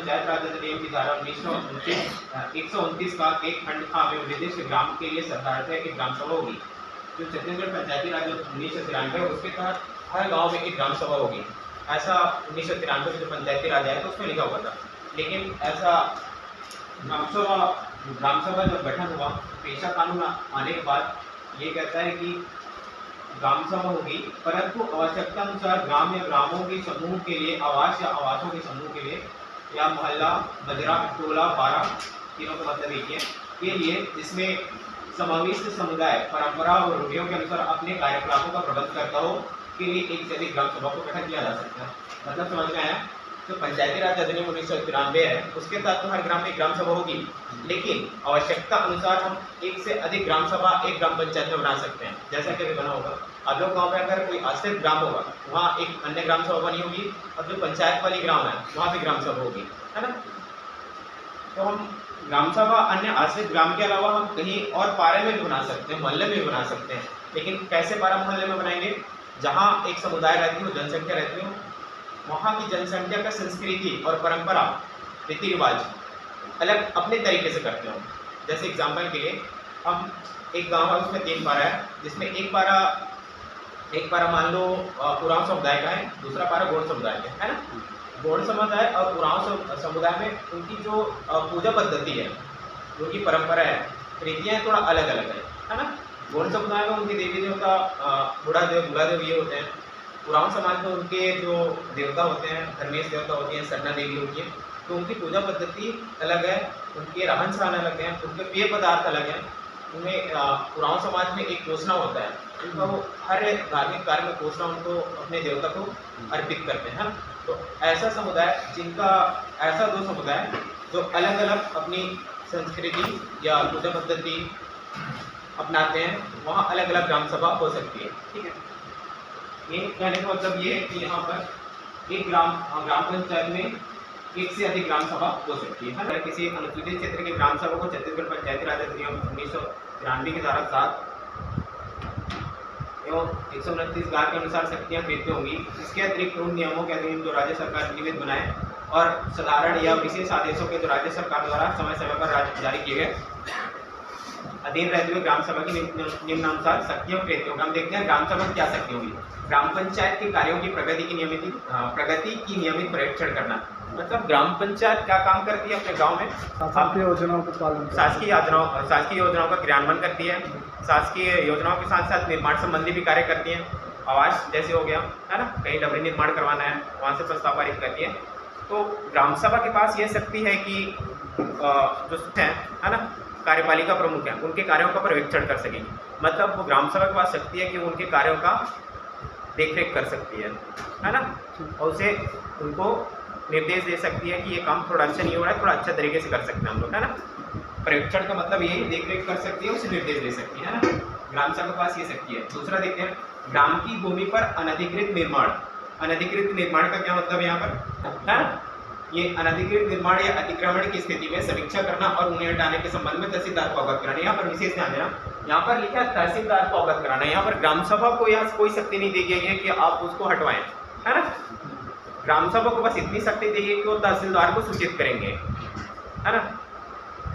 पंचायत राज अधिनियम की धारा 129 का एक खंड था में निर्दिष्ट ग्राम के लिए शर्त है कि ग्राम सभा होगी। जो छत्तीसगढ़ पंचायती राज 1993 उसके तहत हर गांव में एक ग्राम सभा होगी, ऐसा 1993 में जो पंचायती राज आया तो उसमें लिखा हुआ था। लेकिन ऐसा ग्राम सभा जब गठन हुआ, पेशा कानून आने के बाद ये कहता है कि ग्राम सभा होगी, परंतु आवश्यकता अनुसार ग्राम या ग्रामों के समूह के लिए, आवास या आवासों के समूह के लिए, या मोहल्ला, मजरा, टोला, बारा, तीनों का मतलब एक है, के लिए जिसमें समाविष्ट समुदाय परंपरा और रूढ़ियों के अनुसार अपने कार्यकलापों का प्रबंध करता हो, के लिए एक से अधिक ग्राम सभा को गठन किया जा सकता है। मतलब समझ में आया? तो पंचायती राज अधिनियम 1993 है, उसके तहत तो हर ग्राम में एक ग्राम सभा होगी, लेकिन आवश्यकता अनुसार हम एक से अधिक ग्राम सभा एक ग्राम पंचायत में बना सकते हैं। जैसा कि अभी बना होगा, अब लोग गाँव में अगर कोई आश्रित ग्राम होगा, वहाँ एक अन्य ग्राम सभा बनी होगी, और जो पंचायत वाली ग्राम है वहाँ भी ग्राम सभा होगी, है ना। तो हम ग्राम सभा अन्य आश्रित ग्राम के अलावा हम कहीं और पारे में भी बना सकते हैं, मोहल्ले में भी बना सकते हैं। लेकिन कैसे पारा मोहल्ले में बनाएंगे? जहाँ एक समुदाय रहती हो, जनसंख्या रहती हो, वहाँ की जनसंख्या का संस्कृति और परंपरा, रीति रिवाज अलग अपने तरीके से करते हो। जैसे एग्जाम्पल के लिए, हम एक गांव है उसमें 3 पारा है, जिसमें एक पारा मान लो उरांव समुदाय का है, दूसरा पारा गोंड समुदाय का है ना। गोंड समुदाय और उरांव समुदाय में उनकी जो पूजा पद्धति है, उनकी परंपरा है, रीतियाँ थोड़ा अलग अलग है ना। गोंड समुदाय में उनके देवी देवता बूढ़ा देव ये होते हैं। उरांव समाज में उनके जो देवता होते हैं, धर्मेश देवता होती हैं, सरना देवी होती है, तो उनकी पूजा पद्धति अलग है, उनके रहन सहन अलग है, उनके पेय पदार्थ अलग हैं। उन्हें उरांव समाज में एक कोसना होता है, उनका वो हर धार्मिक कार्य में कोसना उनको अपने देवता को अर्पित करते हैं। तो ऐसा समुदाय 2 समुदाय जो अलग अलग अपनी संस्कृति या पूजा पद्धति अपनाते हैं, वहाँ अलग अलग ग्राम सभा हो सकती है। ठीक है, ये कहने का मतलब ये है कि यहाँ पर एक ग्राम पंचायत में एक से अधिक ग्राम सभा हो सकती है। अगर किसी अनुसूचित क्षेत्र के ग्राम सभा को छत्तीसगढ़ पंचायती राज अधिनियम 1993 की धारा 7 एवं 129 गार के अनुसार शक्तियाँ देते होंगी। इसके अतिरिक्त उन नियमों के अधीन जो राज्य सरकार नियमित बनाए और साधारण या विशेष आदेशों के जो राज्य सरकार द्वारा समय समय पर जारी किए गए अधीन रहते हुए ग्राम सभा की निम्नानुसार शक्तियों प्रेरित होगा। हम देखते हैं ग्राम सभा क्या शक्ति होगी। ग्राम पंचायत के कार्यों की प्रगति की नियमित परीक्षण करना। मतलब ग्राम पंचायत क्या काम करती है अपने गांव में? शासकीय योजनाओं का पालन, शासकीय योजनाओं का क्रियान्वयन करती है, शासकीय योजनाओं के साथ साथ निर्माण संबंधी भी कार्य करती हैं। आवास जैसे हो गया है ना, कहीं डबरी निर्माण करवाना है, वहाँ से प्रस्ताव पारित करती है। तो ग्राम सभा के पास यह शक्ति है कि जो है ना, कार्यपालिका प्रमुख हैं, उनके कार्यों का पर्यवेक्षण कर सकेंगे। मतलब वो ग्राम सभा के पास शक्ति है कि उनके कार्यों का देखरेख कर सकती है ना, और उसे उनको निर्देश दे सकती है कि ये काम थोड़ा अच्छा नहीं हो रहा है, थोड़ा अच्छा तरीके से कर सकते हैं हम लोग, है ना। पर्यवेक्षण का मतलब यही, देखरेख कर सकती है, उसे निर्देश दे सकती है ना। ग्राम सभा के पास ये शक्ति है। दूसरा देखते हैं, ग्राम की भूमि पर अनधिकृत निर्माण। अनधिकृत निर्माण का क्या मतलब यहाँ पर है ना? ये अनधिकृत निर्माण या अतिक्रमण की स्थिति में समीक्षा करना और उन्हें हटाने के संबंध में तहसीलदार को अवगत कराना। यहाँ पर विशेष ध्यान देना, यहाँ पर लिखा है तहसीलदार को अवगत कराना। यहाँ पर ग्राम सभा को यहाँ कोई शक्ति नहीं दी गई है कि आप उसको हटवाएं, है ना। ग्राम सभा को बस इतनी शक्ति दी है कि वो तहसीलदार को सूचित करेंगे, है ना।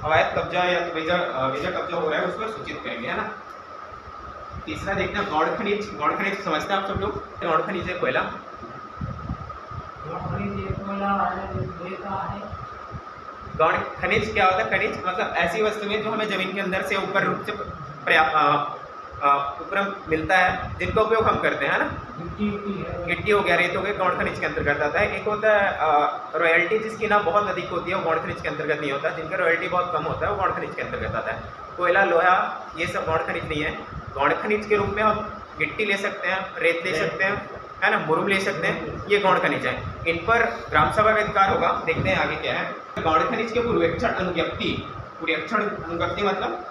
अवैध कब्जा या बेजा कब्जा हो रहा है, उसको सूचित करेंगे, है ना। तीसरा देखते हैं गौड़ खनिज। गौड़ खनिज समझते हैं आप सब लोग? गौड़ खनिज है कोयला। गौड़ खनिज क्या होता है? खनिज मतलब ऐसी वस्तुएं जो हमें जमीन के अंदर से ऊपर रूप से ऊपर मिलता है, जिनका उपयोग हम करते हैं ना। गिट्टी हो गया, रेत हो गया, गौड़ खनिज के अंतर्गत आता है। एक होता है रॉयल्टी, जिसकी ना बहुत अधिक होती है, वो गौड़ खनिज के अंतर्गत नहीं होता। जिनका रॉयल्टी बहुत कम होता है वो गौड़ खनिज के अंतर्गत आता है। कोयला, लोहा, ये सब गौड़ खनिज नहीं है। गौड़ खनिज के रूप में हम गिट्टी ले सकते हैं, रेत ले सकते हैं, है ना, मुरुम ले सकते हैं, ये गौड़ खनिज है। इन पर ग्राम सभा का अधिकार होगा। देखते हैं आगे क्या है। गौड़ खनिज के पूर्वेक्षण अनुज्ञप्ति मतलब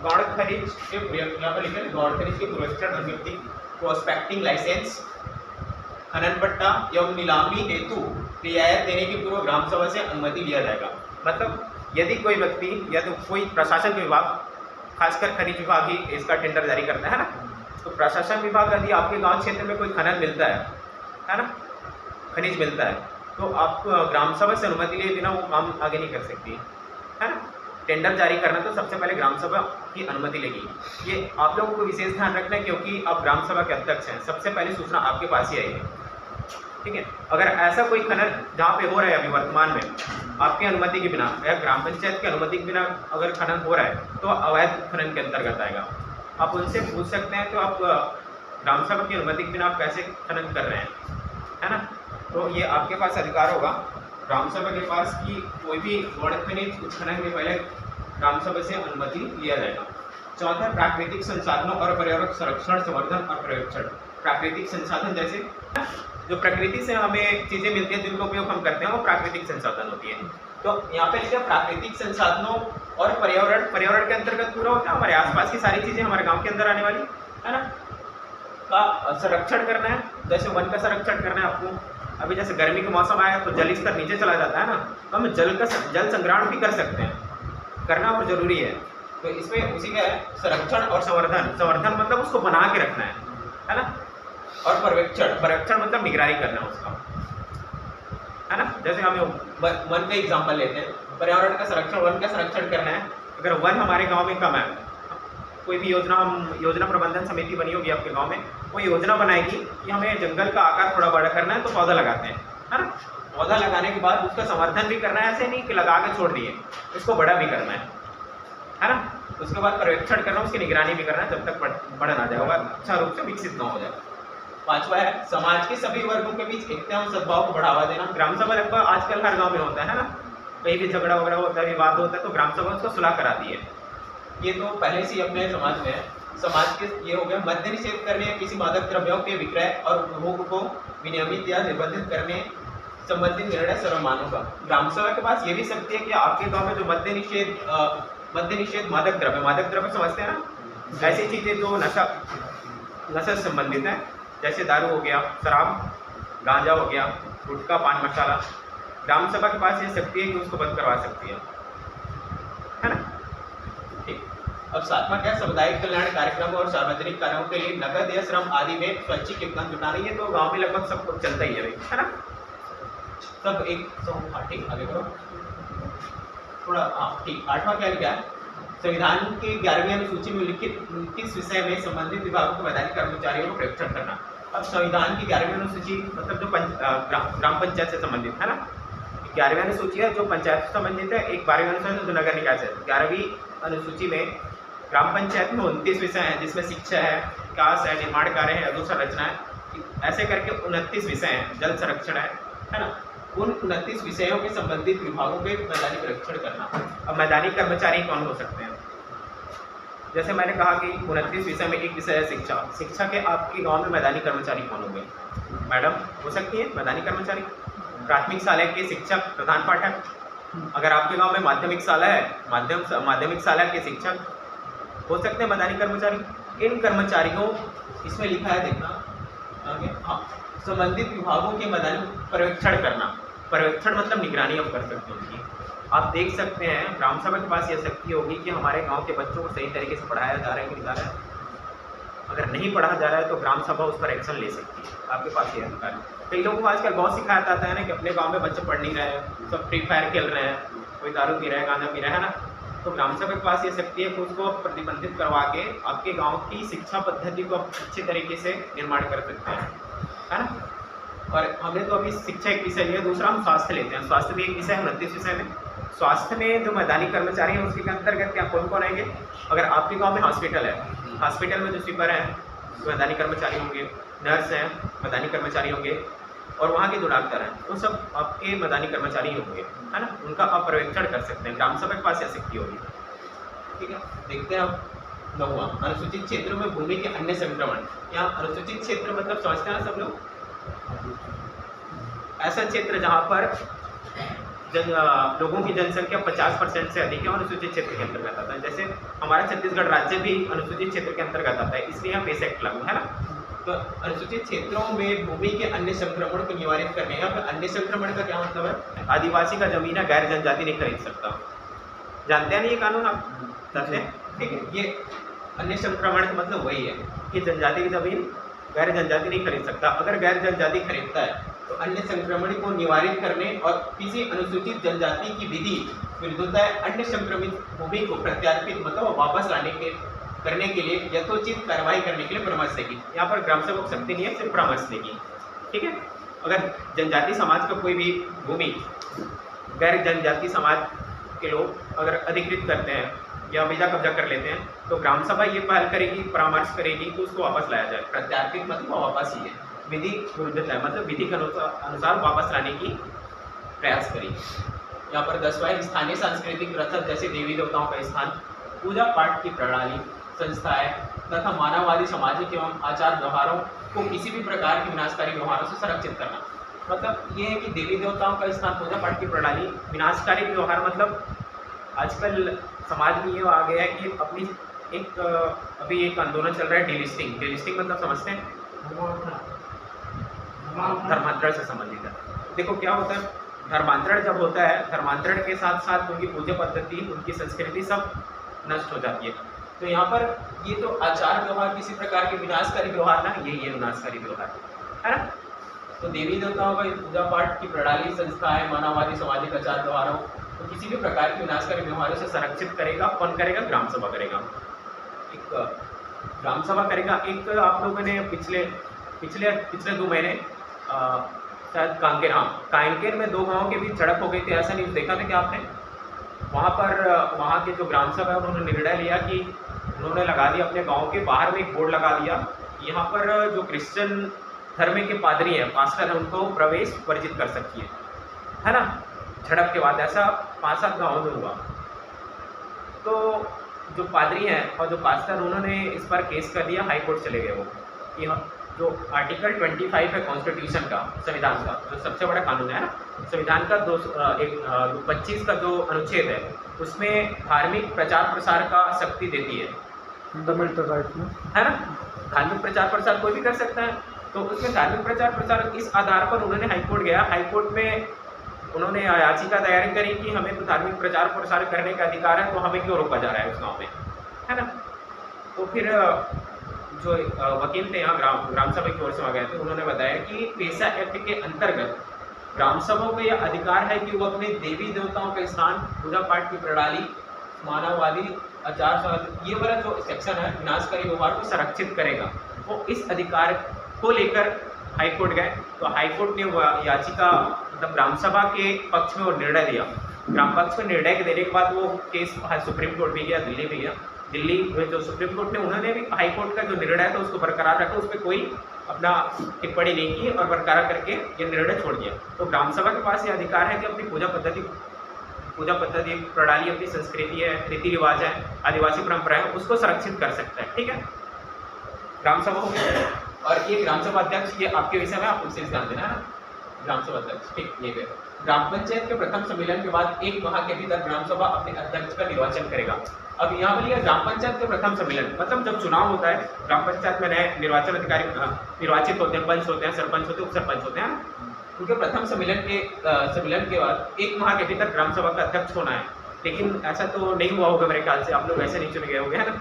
गौड़ खनिज के यहाँ पर लिखा है गौड़ खनिज के पूर्वेक्षण अनुज्ञप्ति, प्रोस्पेक्टिंग लाइसेंस, खनन पट्टा एवं नीलामी हेतु रियायत देने के पूर्व ग्राम सभा से अनुमति लिया जाएगा। मतलब यदि कोई व्यक्ति या तो कोई प्रशासन विभाग, खासकर खनिज विभाग ही इसका टेंडर जारी करता है ना, तो प्रशासन विभाग यदि आपके गांव क्षेत्र में कोई खनन मिलता है ना, खनिज मिलता है, तो आप ग्राम सभा से अनुमति लिए बिना वो काम आगे नहीं कर सकती, है ना। टेंडर जारी करना तो सबसे पहले ग्राम सभा की अनुमति लेगी। ये आप लोगों को विशेष ध्यान रखना है, क्योंकि आप ग्राम सभा के अध्यक्ष हैं, सबसे पहले सूचना आपके पास ही आएगी, ठीक है। अगर ऐसा कोई खनन जहाँ पे हो रहा है अभी वर्तमान में आपकी अनुमति के बिना या ग्राम पंचायत की अनुमति के बिना अगर खनन हो रहा है तो अवैध खनन के अंतर्गत आएगा। आप उनसे पूछ सकते हैं तो आप ग्राम सभा की अनुमति के बिना आप कैसे खनन कर रहे हैं, है ना। तो ये आपके पास अधिकार होगा ग्राम सभा के पास कि कोई भी गौण खनिज उत्खनन के पहले ग्राम सभा से अनुमति लिया जाएगा। चौथा, प्राकृतिक संसाधनों और पर्यावरण संरक्षण, संवर्धन और पर्यवेक्षण। प्राकृतिक संसाधन जैसे जो प्रकृति से हमें चीज़ें मिलती हैं जिनका उपयोग हम करते हैं वो प्राकृतिक संसाधन होती है। तो यहाँ पे लिखा प्राकृतिक संसाधनों और पर्यावरण, पर्यावरण के अंतर्गत पूरा होता है हमारे आसपास की सारी चीज़ें हमारे गांव के अंदर आने वाली, है ना, का संरक्षण करना है। जैसे वन का संरक्षण करना है आपको। अभी जैसे गर्मी का मौसम आया तो जल स्तर नीचे चला जाता है ना, तो हम जल संग्रहण भी कर सकते हैं, करना और जरूरी है। तो इसमें उसी का है संरक्षण और संवर्धन। संवर्धन मतलब उसको बना के रखना है ना। और पर्यवेक्षण, पर्यवेक्षण मतलब निगरानी करना उसका, है ना। जैसे हम वन का एग्जाम्पल लेते हैं, पर्यावरण का संरक्षण, वन का संरक्षण करना है। अगर वन हमारे गांव में कम है, कोई भी योजना, हम योजना प्रबंधन समिति बनी होगी आपके गांव में, वो योजना बनाएगी कि हमें जंगल का आकार थोड़ा बड़ा करना है तो पौधा लगाते हैं, है ना। पौधा लगाने के बाद उसका संवर्धन भी करना है, ऐसे नहीं कि लगा के छोड़ दिए, इसको बड़ा भी करना है ना। उसके बाद पर्यवेक्षण करना, उसकी निगरानी भी करना है जब तक बढ़ ना जाए, अच्छा रूप से विकसित ना हो जाए। पांचवा है समाज के सभी वर्गों के बीच एकता और सद्भाव को बढ़ावा देना। ग्राम सभा लगभग आजकल हर गांव में होता है ना, कहीं भी झगड़ा वगड़ा होता है, विवाद होता है तो ग्राम सभा उसको सुलह कराती है। ये तो पहले से अपने समाज में है। समाज के ये हो गया मद्य निषेध करने, किसी मादक द्रव्यों के विक्रय और उपभोग को विनियमित या निर्बंधित करने संबंधित निर्णय सर्वमान्य का। ग्राम सभा के पास ये भी शक्ति है कि आपके गाँव में जो मद्य निषेध मादक द्रव्य समझते हैं ना, ऐसी चीजें जो नशा से संबंधित है, जैसे दारू हो गया, शराब, गांजा हो गया, गुटखा, पान मसाला, ग्राम सभा के पास ये शक्ति है कि उसको बंद करवा सकती है ना। ठीक। अब सातवां क्या, सामुदायिक कल्याण कार्यक्रम और सार्वजनिक कार्यों के लिए नगद या श्रम आदि में स्वैच्छिक योगदान जुटाना। ये तो गांव में लगभग सब कुछ चलता ही है भाई, है ना। सब एक ठीक, आगे करो थोड़ा। हाँ ठीक। आठवां क्या लिखा है, संविधान की 11वीं अनुसूची में उल्लिखित किस विषय में संबंधित विभागों को वैधानिक कर्मचारियों को प्रेक्षण करना। अब संविधान की 11वीं अनुसूची मतलब जो ग्राम पंचायत से संबंधित है ना, 11वीं अनुसूची है जो पंचायत से संबंधित है, एक 12वीं अनुसूची जो नगर निकाय से। 11वीं अनुसूची में ग्राम पंचायत में 29 विषय हैं, जिसमें शिक्षा है, विकास है, निर्माण कार्य है, अधोसंरचना है, ऐसे करके 29 विषय हैं, जल संरक्षण है ना। उन 29 विषयों के संबंधित विभागों के मैदानी परीक्षण करना। अब मैदानी कर्मचारी कौन हो सकते हैं, जैसे मैंने कहा कि 29 विषय में एक विषय है शिक्षा। शिक्षा के आपके गांव में मैदानी कर्मचारी कौन होंगे, मैडम हो सकती है मैदानी कर्मचारी। प्राथमिक शाला के शिक्षक, प्रधान पाठक। अगर आपके गांव में माध्यमिक शाला है, माध्यमिक शाला के शिक्षक हो सकते हैं मैदानी कर्मचारी। इन कर्मचारियों, इसमें लिखा है देखना आगे, हाँ, संबंधित विभागों के मैदानी पर्यवेक्षण करना। पर्यवेक्षण मतलब निगरानी आप कर सकते हैं उनकी। आप देख सकते हैं ग्राम सभा के पास यह शक्ति होगी कि हमारे गांव के बच्चों को सही तरीके से पढ़ाया जा रहा है कि नहीं जा रहा है। अगर नहीं पढ़ा जा रहा है तो ग्राम सभा उस पर एक्शन ले सकती है, आपके पास ये अधिकार है। कई लोगों को आजकल बहुत सिखाया जाता है ना कि अपने गाँव में बच्चे पढ़ नहीं रहे हैं, सब फ्री फायर खेल रहे हैं, कोई दारू पी रहा है, गांजा पी रहा है ना। तो ग्राम सभा के पास ये शक्ति है कि उसको प्रतिबंधित करवा के आपके गाँव की शिक्षा पद्धति को अच्छे तरीके से निर्माण कर सकते हैं, है ना। और हमने तो अभी शिक्षा एक विषय लिया, दूसरा हम स्वास्थ्य लेते हैं। स्वास्थ्य भी एक विषय है 29 विषय में। स्वास्थ्य में जो मैदानी कर्मचारी हैं उसके अंतर्गत क्या कौन कौन आएंगे। अगर आपके गांव में हॉस्पिटल है, हॉस्पिटल में जो स्वीपर हैं मैदानी कर्मचारी होंगे, नर्स हैं मैदानी कर्मचारी होंगे, और वहाँ के जो डॉक्टर हैं वो सब आपके मैदानी कर्मचारी होंगे, है ना। उनका आप पर्यवेक्षण कर सकते हैं, ग्राम सभा के पास यह शक्ति होगी। ठीक है, देखते हैं अब 9वां, अनुसूचित क्षेत्रों में भूमि के अन्य संक्रमण। यहाँ अनुसूचित क्षेत्र मतलब समझते हैं सब लोग, ऐसा क्षेत्र जहाँ पर लोगों की जनसंख्या 50% से अधिक है, अनुसूचित क्षेत्र के अंतर्गत आता है। जैसे हमारा छत्तीसगढ़ राज्य भी अनुसूचित क्षेत्र के अंतर्गत आता है, इसलिए यहाँ पेश एक्ट लागू है ना। तो अनुसूचित क्षेत्रों में भूमि के अन्य संक्रमण को निवारित करने, यहाँ पर अन्य संक्रमण का क्या मतलब है, आदिवासी का जमीन है गैर जनजाति नहीं खरीद सकता, जानते हैं नहीं ये कानून आप जानते हैं, ठीक है। ये अन्य संक्रमण का मतलब वही है कि जनजाति की जमीन गैर जनजाति नहीं खरीद सकता। अगर गैर जनजाति खरीदता है तो अन्य संक्रमण को निवारित करने और किसी अनुसूचित जनजाति की विधि विरुद्धता अन्य संक्रमित भूमि को प्रत्यार्पित मतलब वापस करने के लिए यथोचित कार्रवाई करने के लिए परामर्श देगी। यहाँ पर ग्राम सभा को शक्ति नहीं है, सिर्फ परामर्श देगी। ठीक है, अगर जनजाति समाज का कोई भी भूमि गैर जनजाति समाज के लोग अगर अधिकृत करते हैं या बेजा कब्जा कर लेते हैं तो ग्राम सभा ये पहल करेगी, परामर्श करेगी कि उसको वापस लाया जाए। प्रत्यार्पित मतलब वापस ही है, विधि विरुद्धता है मतलब विधि के अनुसार वापस लाने की प्रयास करेगी। यहाँ पर 10वां स्थानीय सांस्कृतिक प्रथा जैसे देवी देवताओं का स्थान, पूजा पाठ की प्रणाली, संस्थाएं तथा मानववादी सामाजिक एवं आचार व्यवहारों को किसी भी प्रकार के विनाशकारी व्यवहारों से संरक्षित करना। मतलब ये है कि देवी देवताओं का स्थान, पूजा पाठ की प्रणाली, विनाशकारी व्यवहार मतलब आजकल समाज में ये आ गया है कि अपनी अभी एक आंदोलन चल रहा है डिलिस्टिंग। डिलिस्टिंग मतलब समझते हैं, धर्मांतरण से संबंधित है। देखो क्या होता है, धर्मांतरण जब होता है, धर्मांतरण के साथ साथ उनकी पूजा पद्धति, उनकी संस्कृति सब नष्ट हो जाती है। तो यहाँ पर ये तो आचार व्यवहार किसी प्रकार के विनाशकारी व्यवहार ना, ये विनाशकारी व्यवहार है ना। तो देवी देवताओं का पूजा पाठ की प्रणाली, संस्थाएं, मानववादी सामाजिक आचार व्यवहारों तो किसी भी प्रकार के विनाशकारी व्यवहारों से संरक्षित करेगा। कौन करेगा? ग्राम सभा करेगा। एक ग्राम सभा करेगा। एक आप लोगों ने पिछले 2 महीने शायद कांकेर में 2 गाँव के बीच झड़प हो गई थी, ऐसा न्यूज़ देखा था क्या आपने? वहाँ के जो ग्राम सभा है उन्होंने निर्णय लिया कि उन्होंने लगा दिया अपने गांव के बाहर में एक बोर्ड लगा दिया, यहाँ पर जो क्रिश्चियन धर्म के पादरी हैं, पास्टर हैं, उनको प्रवेश वर्जित कर सकती है ना। झड़प के बाद ऐसा 5-7 गाँव में हुआ। तो जो पादरी हैं और जो पास्टर उन्होंने इस पर केस कर दिया, हाई कोर्ट चले गए वो कि जो आर्टिकल 25 है कॉन्स्टिट्यूशन का, संविधान का, जो सबसे बड़ा कानून है ना, संविधान का 25 का जो अनुच्छेद है उसमें धार्मिक प्रचार प्रसार का शक्ति देती है, फंडामेंटल राइट में, है ना। धार्मिक प्रचार प्रसार कोई भी कर सकता है। तो उसमें धार्मिक प्रचार प्रसार इस आधार पर उन्होंने हाईकोर्ट गया, हाईकोर्ट में उन्होंने याचिका दायर करी कि हमें तो धार्मिक प्रचार प्रसार करने का अधिकार है, तो हमें क्यों रोका जा रहा है उस गाँव में, है ना। तो फिर जो वकील थे यहाँ ग्राम सभा की ओर से आ गए थे, उन्होंने बताया कि पेशा एक्ट के अंतर्गत ग्राम सभा को यह अधिकार है कि वो अपने देवी देवताओं का स्थान, पूजा पाठ की प्रणाली, मानववादी आचार, ये वाला जो सेक्शन है विनाशकारी व्यवहार को संरक्षित करेगा। वो इस अधिकार को लेकर हाईकोर्ट गए। तो हाईकोर्ट ने याचिका मतलब ग्राम सभा के पक्ष में वो निर्णय दिया। ग्राम पक्ष में निर्णय के देने के बाद वो केस सुप्रीम कोर्ट भी गया, दिल्ली भी गया। दिल्ली में जो सुप्रीम कोर्ट ने, उन्होंने भी हाई कोर्ट का जो निर्णय था उसको बरकरार रखा, उस पर कोई अपना टिप्पणी नहीं की और बरकरार करके ये निर्णय छोड़ दिया। तो ग्राम सभा के पास ये अधिकार है कि अपनी पूजा पद्धति प्रणाली, अपनी संस्कृति है, रीति रिवाज है, आदिवासी परंपरा है, उसको संरक्षित कर सकता है। ठीक है, ग्राम सभा हो गया। और ये ग्राम सभा अध्यक्ष, ये आपके विषय में आप उनसे ध्यान देना है ना। ग्राम सभा अध्यक्ष, ठीक, ये है। ग्राम पंचायत के प्रथम सम्मेलन के बाद 1 माह के भीतर ग्राम सभा अपने अध्यक्ष का निर्वाचन करेगा। अब यहाँ पर लिया ग्राम पंचायत के प्रथम सम्मेलन, मतलब जब चुनाव होता है ग्राम पंचायत में नए निर्वाचन अधिकारी निर्वाचित होते हैं, पंच होते हैं, सरपंच होते हैं, उप सरपंच होते हैं। उनके प्रथम सम्मेलन के बाद 1 माह के भीतर ग्राम सभा का अध्यक्ष होना है। लेकिन ऐसा तो नहीं हुआ होगा मेरे ख्याल से, आप लोग ऐसे नहीं चुने गए होंगे, है ना।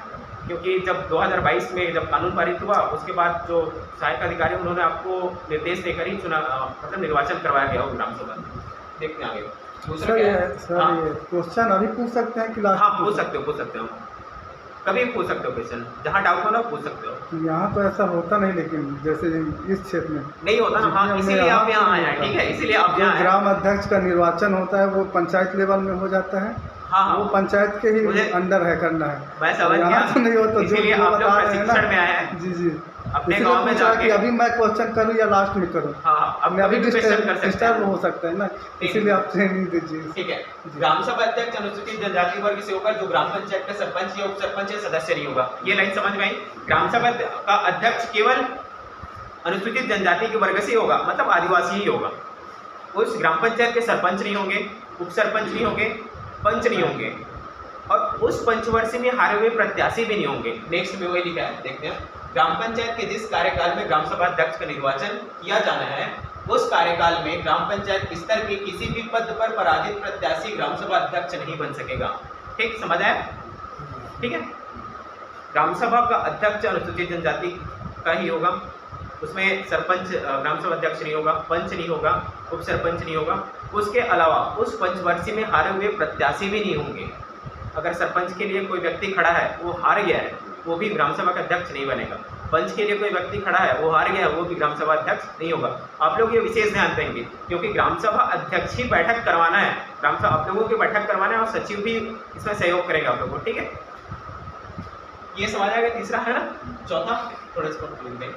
क्योंकि जब 2022 में जब कानून पारित हुआ उसके बाद जो सहायक अधिकारी उन्होंने आपको निर्देश देकर ही मतलब निर्वाचन करवाया गया हो ग्राम सभा। देखते हैं आगे। दूसरा क्या है? ये क्वेश्चन अभी पूछ सकते हैं कि लास्ट? हाँ, पूछ सकते हो, कभी पूछ सकते हो क्वेश्चन, जहाँ डाउट हो ना पूछ सकते हो। यहाँ तो ऐसा होता नहीं, लेकिन जैसे इस क्षेत्र में नहीं होता ना। हाँ, इसीलिए आप यहाँ आए हैं। ठीक है, इसीलिए आप यहाँ ग्राम अध्यक्ष का निर्वाचन होता है वो पंचायत लेवल में हो जाता है। हाँ, वो पंचायत के ही अंडर है करना है। मैं समझ गया, तो नहीं होता, इसीलिए आप लोग प्रशिक्षण में आए हैं। जी अपने गांव में जाके अभी मैं क्वेश्चन करूं या लास्ट में करूं? हाँ, अब मैं अभी डिस्टर्ब हो सकता है ना, इसीलिए आप ट्रेनिंग दीजिए। ठीक है। ग्राम सभा अध्यक्ष अनुसूचित जनजाति वर्ग से होकर जो ग्राम पंचायत का सरपंच या उप सरपंच या सदस्य नहीं होगा। ये लाइन समझ में आई? ग्राम सभा का अध्यक्ष केवल अनुसूचित जनजाति के वर्ग से होगा, मतलब आदिवासी ही होगा। उस ग्राम पंचायत के सरपंच नहीं होंगे, उप सरपंच नहीं होंगे, पंच नहीं होंगे, और उस पंचवर्षीय में हारे हुए प्रत्याशी भी नहीं होंगे। नेक्स्ट में वही लिखा है, देखते हैं। ग्राम पंचायत के जिस कार्यकाल में ग्राम सभा अध्यक्ष का निर्वाचन किया जाना है उस कार्यकाल में ग्राम पंचायत स्तर के किसी भी पद पर पराजित प्रत्याशी ग्राम सभा अध्यक्ष नहीं बन सकेगा। ठीक, समझ आया? ठीक है। ग्राम सभा का अध्यक्ष अनुसूचित जनजाति का ही होगा। उसमें सरपंच ग्राम सभा अध्यक्ष नहीं होगा, पंच नहीं होगा, उप सरपंच नहीं होगा। उसके अलावा उस पंचवर्षीय में हारे हुए प्रत्याशी भी नहीं होंगे। अगर सरपंच के लिए कोई व्यक्ति खड़ा है, वो हार गया है, वो भी ग्राम सभा का अध्यक्ष नहीं बनेगा। पंच के लिए कोई व्यक्ति खड़ा है, वो हार गया है, वो भी ग्राम सभा अध्यक्ष नहीं होगा। आप लोग ये विशेष ध्यान देंगे, क्योंकि ग्राम सभा अध्यक्ष ही बैठक करवाना है, ग्राम सभा आप लोगों की बैठक करवाना है और सचिव भी इसमें सहयोग करेगा आप लोगों को, ठीक है। ये समझ आ गया, तीसरा है ना। चौथा थोड़ा इसको लिख दें।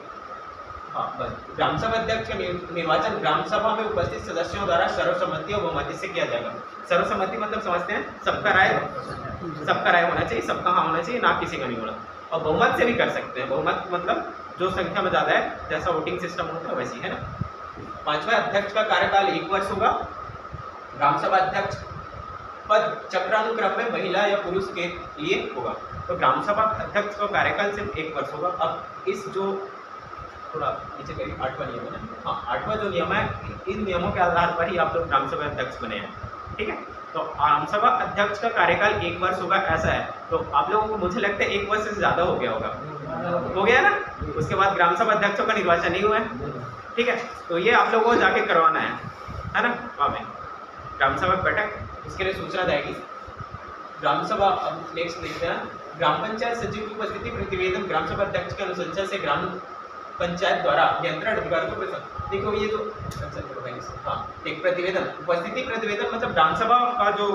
हाँ बस, ग्राम सभा अध्यक्ष का निर्वाचन ग्राम सभा में उपस्थित सदस्यों द्वारा सर्वसम्मति और बहुमति से किया जाएगा। सर्वसम्मति मतलब समझते हैं, सबका राय होना चाहिए, सबका हाँ होना चाहिए, ना किसी का नहीं होना। और बहुमत से भी कर सकते हैं। बहुमत मतलब जो संख्या में ज़्यादा है, जैसा वोटिंग सिस्टम होता है वैसी, है ना। पांचवा, अध्यक्ष का कार्यकाल 1 वर्ष होगा। ग्राम सभा अध्यक्ष पद चक्रानुक्रम में महिला या पुरुष के लिए होगा। तो ग्राम सभा अध्यक्ष का कार्यकाल सिर्फ 1 वर्ष होगा। अब इस जो थोड़ा नीचे करिए, 8वां नियम है ना। हाँ, 8वां जो नियम है, इन नियमों के आधार पर ही आप लोग ग्राम सभा अध्यक्ष बने हैं, ठीक है। तो ग्राम सभा अध्यक्ष का कार्यकाल 1 वर्ष होगा, ऐसा है। तो आप लोगों को मुझे लगता है 1 वर्ष से ज़्यादा हो गया होगा, हो गया ना। उसके बाद ग्राम सभा अध्यक्षों का निर्वाचन नहीं हुआ है, ठीक है। तो ये आप लोगों को जाके करवाना है ना। वहाँ में ग्राम सभा बैठक, उसके लिए सूचना जाएगी। ग्राम सभा, अब नेक्स्ट देखते हैं, ग्राम पंचायत सचिव की उपस्थिति प्रतिवेदन ग्राम सभा अध्यक्ष के अनुशंसा से ग्राम पंचायत द्वारा नियंत्रण अधिकार को देखो। ये जो हाँ, एक प्रतिवेदन, उपस्थिति प्रतिवेदन मतलब ग्राम सभा का जो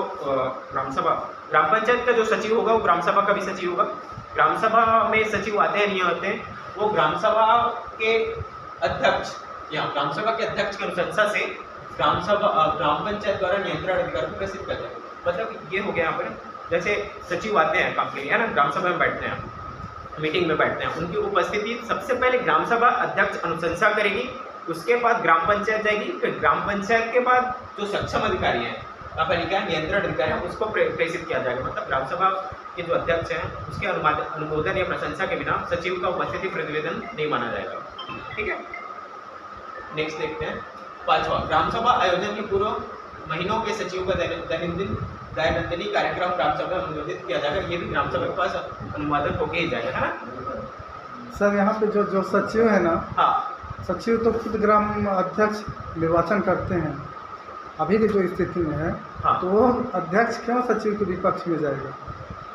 ग्राम पंचायत का जो सचिव होगा, वो ग्राम सभा का भी सचिव होगा। ग्राम सभा में सचिव आते हैं नहीं आते हैं, वो ग्राम सभा के अध्यक्ष या ग्राम सभा के अध्यक्ष की अनुशंसा से ग्राम पंचायत द्वारा नियंत्रण अधिकार को प्रसिद्ध कर जाए। मतलब ये हो गया यहाँ पर, जैसे सचिव आते हैं काम के लिए, है ना, ग्राम सभा में बैठते हैं, मीटिंग में बैठते हैं, उनकी उपस्थिति सबसे पहले ग्राम सभा अध्यक्ष अनुशंसा करेगी, उसके बाद ग्राम पंचायत जाएगी, फिर ग्राम पंचायत के बाद जो सक्षम अधिकारी हैं, यहाँ पर लिखा है नियंत्रण अधिकारी है, उसको प्रेषित किया जाएगा। मतलब ग्राम सभा के जो अध्यक्ष हैं, उसके अनुमोदन या प्रशंसा के बिना सचिव का उपस्थिति प्रतिवेदन नहीं माना जाएगा, ठीक है। नेक्स्ट देखते हैं, 5वां, ग्राम सभा आयोजन के पूर्व महीनों के सचिव का दैनंदिनी कार्यक्रम ग्राम सभा में अनुमोदित किया जाएगा। ये भी ग्राम सभा के पास अनुमोदन होके ही जाएगा, है ना। सर यहाँ पे जो सचिव है ना, हाँ, सचिव तो खुद ग्राम अध्यक्ष निर्वाचन करते हैं अभी की जो स्थिति में है। हाँ। तो वो अध्यक्ष क्यों सचिव के विपक्ष में जाएगा?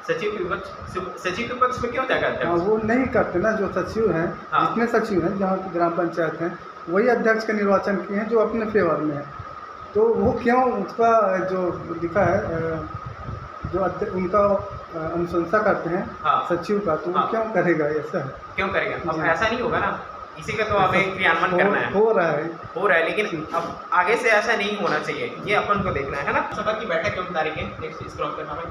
सचिव के पक्ष में क्यों जाएगा अध्यक्ष? हाँ, वो नहीं करते ना। जो सचिव हैं, हाँ। जितने सचिव हैं जहाँ की ग्राम पंचायत हैं, वही अध्यक्ष का निर्वाचन किए हैं जो अपने फेवर में है। तो वो क्यों, उसका जो लिखा है जो उनका अनुशंसा करते हैं, हाँ। सचिव का, तो वो हाँ। क्यों करेगा? ऐसा है, क्यों करेगा? अब ऐसा नहीं होगा ना, इसी का तो हमें क्रियान्वयन करना है। हो रहा है, लेकिन अब आगे से ऐसा नहीं होना चाहिए, ये अपन को देखना है ना। सभा की बैठक एवं तारीखें, नेक्स्ट स्क्रॉल करना भाई।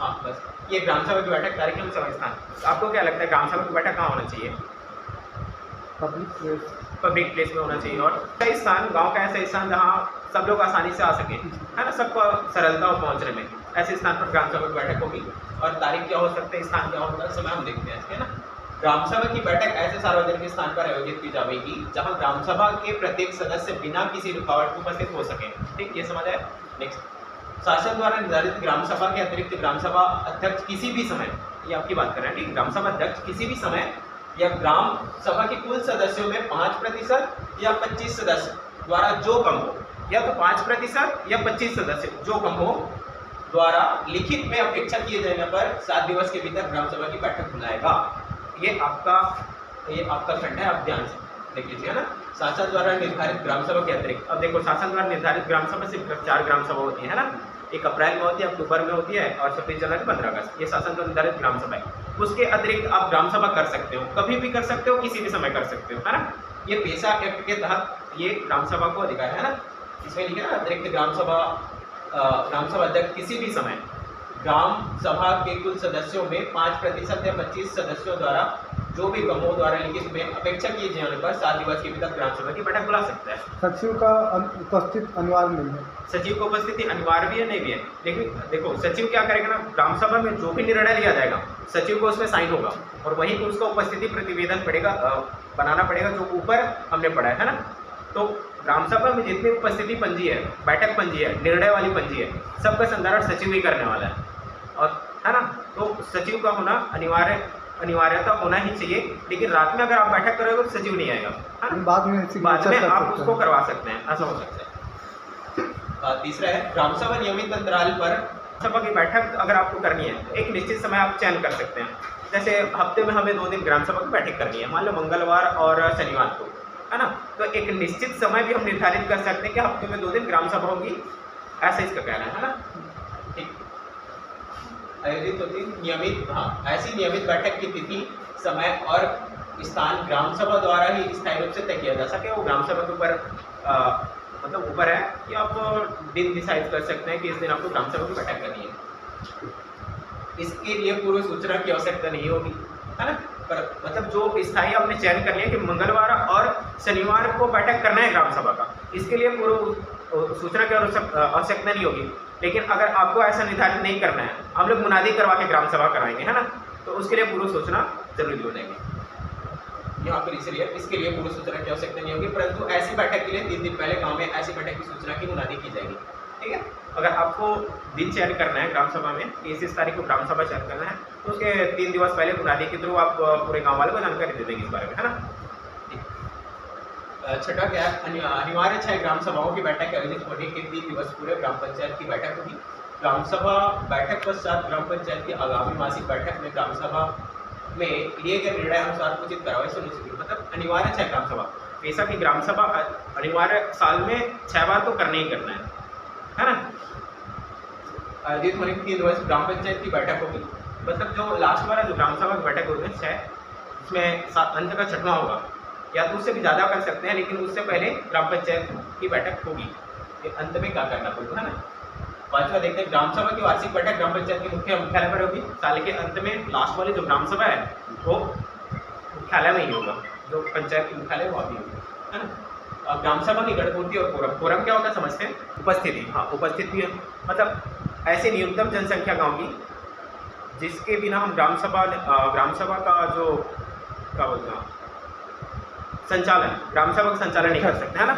हाँ बस, ये ग्राम सभा की बैठक, तारीखें एवं समय स्थान। आपको क्या लगता है ग्राम सभा की बैठक कहाँ होना चाहिए? पब्लिक प्लेस में होना चाहिए। और कई स्थान, गांव का ऐसा स्थान जहां सब लोग आसानी से आ सके, है ना, सबको सरलता हो पहुंचने में, ऐसे स्थान पर ग्राम सभा की बैठक होगी। और तारीख क्या हो सकते हैं, स्थान क्या होता है, समय हम देखते हैं, है ना। ग्राम सभा की बैठक ऐसे सार्वजनिक स्थान पर आयोजित की जाएगी जहां ग्राम सभा के प्रत्येक सदस्य बिना किसी रुकावट के उपस्थित हो सके, ठीक, ये समझ आया। नेक्स्ट, शासन द्वारा निर्धारित ग्राम सभा के अतिरिक्त ग्राम सभा अध्यक्ष किसी भी समय, ये आपकी बात कर रहे हैं, ठीक, ग्राम सभा अध्यक्ष किसी भी समय या ग्राम सभा के कुल सदस्यों में 5% या 25 सदस्य द्वारा जो कम हो, या तो 5% या 25 सदस्य जो कम हो द्वारा लिखित में अपेक्षा किए जाने पर 7 दिवस के भीतर ग्राम सभा की बैठक बुलाएगा। ये आपका खंड है, आप ध्यान से देख लीजिए, है ना। शासन द्वारा निर्धारित ग्राम सभा के अतिरिक्त, अब देखो, शासन द्वारा निर्धारित ग्राम सभा सिर्फ 4 ग्राम सभा होती है ना। एक अप्रैल में होती है, अक्टूबर में होती है, और 26 जनवरी 15 अगस्त, ये शासन द्वारा निर्धारित ग्राम सभा है। उसके अतिरिक्त आप ग्राम सभा कर सकते हो, कभी भी कर सकते हो, किसी भी समय कर सकते हो, है ना। ये पेशा एक्ट के तहत ये ग्राम सभा को अधिकार है ना। इसमें लिखे ना, अतिरिक्त ग्राम सभा अध्यक्ष किसी भी समय ग्राम सभा के कुल सदस्यों में 5% या 25 सदस्यों द्वारा जो भी गमों द्वारा लिखित में अपेक्षा किए जाने पर 7 दिवस के भीतर ग्राम सभा की बैठक बुला सकता है। सचिव का उपस्थित अनिवार्य नहीं है। सचिव की उपस्थिति अनिवार्य भी है, नहीं भी है, लेकिन देखो सचिव क्या करेगा ना, ग्राम सभा में जो भी निर्णय लिया जाएगा सचिव को उसमें साइन होगा, और वहीं पर उसका उपस्थिति प्रतिवेदन बनाना पड़ेगा, जो ऊपर हमने पढ़ा है ना। तो ग्राम सभा में जितनी उपस्थिति पंजी है, बैठक पंजी है, निर्णय वाली पंजी है, सबका संधारण सचिव ही करने वाला है, और है ना। तो सचिव का होना अनिवार्य अनिवार्यता होना ही चाहिए, लेकिन रात में अगर आप बैठक करोगे तो सचिव नहीं आएगा, है ना? बाद में बाद में signature कर आप सकते उसको हैं। करवा सकते हैं, ऐसा हो सकता है। तीसरा है ग्राम सभा नियमित अंतराल पर सभा की बैठक अगर आपको करनी है तो एक निश्चित समय आप चयन कर सकते हैं। जैसे हफ्ते में हमें 2 दिन ग्राम सभा की बैठक करनी है, मान लो मंगलवार और शनिवार को, है ना? तो एक निश्चित समय भी हम निर्धारित कर सकते हैं कि हफ्ते में 2 दिन ग्राम सभा होगी, ऐसा इसका कहना है ना? ठीक। आयोजित होती नियमित, हाँ, ऐसी नियमित बैठक की तिथि, समय और स्थान ग्राम सभा द्वारा ही स्थायी रूप से तय किया जा सके। वो ग्राम सभा के ऊपर मतलब ऊपर है कि आप दिन डिसाइड कर सकते हैं कि इस दिन आपको ग्राम सभा की बैठक करनी है। इसके लिए पूर्व सूचना की आवश्यकता नहीं होगी, है ना? पर मतलब जो स्थायी आपने चयन कर लिया कि मंगलवार और शनिवार को बैठक करना है ग्राम सभा का, इसके लिए पूर्व सूचना की आवश्यकता नहीं होगी। लेकिन अगर आपको ऐसा निर्धारित नहीं करना है, हम लोग मुनादी करवा के ग्राम सभा कराएंगे, है ना? तो उसके लिए पूर्व सूचना जरूरी हो जाएगी। यहाँ पर इसलिए इसके लिए पूर्व सूचना की आवश्यकता नहीं होगी, परंतु ऐसी बैठक के लिए 3 दिन पहले गांव में ऐसी बैठक की सूचना की मुनादी की जाएगी। ठीक है? अगर आपको दिन चयन करना है ग्राम सभा में, इस तारीख को ग्राम सभा चयन करना है, तो उसके 3 दिवस पहले मुनादी के थ्रू आप पूरे गाँव वाले को जानकारी दे देंगे इस बारे में, है ना? छठा क्या है, अनिवार्य 6 ग्राम सभाओं की बैठक आयोजित होने के 3 दिवस पूरे ग्राम पंचायत की बैठक होगी। ग्राम सभा बैठक पश्चात ग्राम पंचायत की आगामी मासिक बैठक में ग्राम सभा में लिए गए निर्णय अनुसार उचित कार्रवाई सुनिश्चित की। मतलब अनिवार्य 6 ग्राम सभा, ऐसा कि ग्राम सभा अनिवार्य साल में 6 बार तो करना ही करना है ना? आयोजित होने के 3 दिवस ग्राम पंचायत की बैठक होगी। मतलब जो लास्ट वाला जो ग्राम सभा की बैठक होगी 6, उसमें अंत का 6वां होगा, या तो उससे भी ज़्यादा कर सकते हैं, लेकिन उससे पहले ग्राम पंचायत की बैठक होगी। ये अंत में क्या करना पड़ेगा, है ना? 5वां देखते हैं, ग्राम सभा की वार्षिक बैठक ग्राम पंचायत के मुख्यालय पर होगी। साल के अंत में लास्ट वाली जो ग्राम सभा है वो मुख्यालय में ही होगा, जो पंचायत की मुख्यालय वहाँ भी होगी, है ना? ग्राम सभा की गणपूर्ति और कोरम, कोरम क्या होता है समझते हैं? उपस्थिति। हाँ, उपस्थिति मतलब ऐसे न्यूनतम जनसंख्या गाँव की जिसके बिना हम ग्राम सभा का जो क्या बोलते हैं संचालन, ग्राम सभा का संचालन नहीं कर सकते, है ना?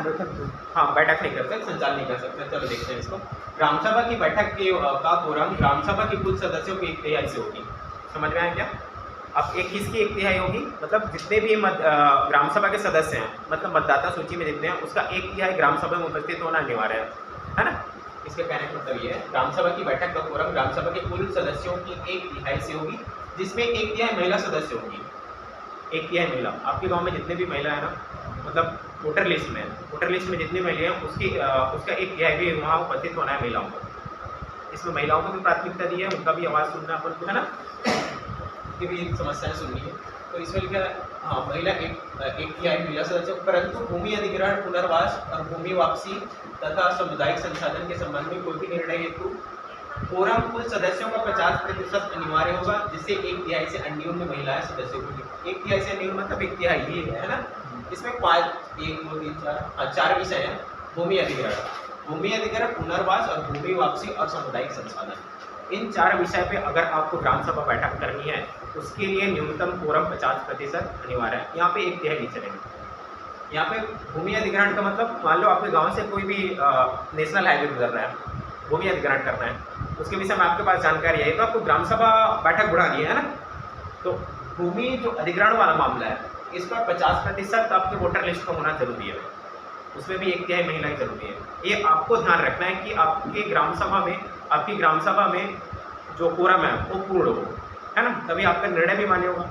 हाँ, बैठक नहीं कर सकते, संचालन नहीं कर सकते। चलो देखते हैं इसको। ग्राम सभा की बैठक का कोरम ग्राम सभा के कुल सदस्यों की 1/3 से होगी। समझ में आया क्या? अब एक किसकी 1/3 होगी? मतलब जितने भी ग्राम सभा के सदस्य हैं, मतलब मतदाता सूची में जितने हैं, उसका 1/3 ग्राम सभा में उपस्थित होना अनिवार्य है ना? इसके कहने का मतलब ये है, ग्राम सभा की बैठक का कोरम ग्राम सभा के कुल सदस्यों की 1/3 से होगी, जिसमें 1/3 महिला सदस्य होंगी। 1/3 महिला, आपके गांव में जितने भी महिला है ना, मतलब वोटर लिस्ट में जितनी महिला हैं उसका 1/3 भी वहाँ उपस्थित होना है महिलाओं को। इसमें महिलाओं को भी प्राथमिकता दी है, उनका भी आवाज़ सुनना अपन को, है ना? की भी समस्याएं सुननी है। तो इसमें लिखा है, हाँ, महिला 1/3 महिला सदस्य, परंतु भूमि अधिग्रहण, पुनर्वास और भूमि वापसी तथा सामुदायिक संसाधन के संबंध में कोई भी निर्णय हेतु कोरम कुल सदस्यों का 50% अनिवार्य होगा, जिससे 1/3 से अन्यून महिलाएं सदस्यों की 1/3 से अन्यून मतलब 1/3 ही है ना? इसमें 4 विषय हैं। भूमि अधिग्रहण, पुनर्वास और भूमि वापसी और सामुदायिक संसाधन। इन 4 विषय पे अगर आपको ग्राम सभा बैठक करनी है, उसके लिए न्यूनतम कोरम 50% अनिवार्य है। यहाँ पे 1/3 नहीं चलेगा। यहाँ पे भूमि अधिग्रहण का मतलब, मान लो आपके गांव से कोई भी नेशनल हाईवे गुजर रहा है, भूमि अधिग्रहण करना है, उसके विषय में आपके पास जानकारी है, तो आपको ग्राम सभा बैठक बुला दी है ना? तो भूमि जो अधिग्रहण वाला मामला है, इस पर 50% आपके वोटर लिस्ट का होना जरूरी है, उसमें भी 1/3 महिलाएं जरूरी है। ये आपको ध्यान रखना है कि आपकी ग्राम सभा में जो कोरम है वो पूर्ण हो, है ना? तभी आपका निर्णय भी मान्य होगा।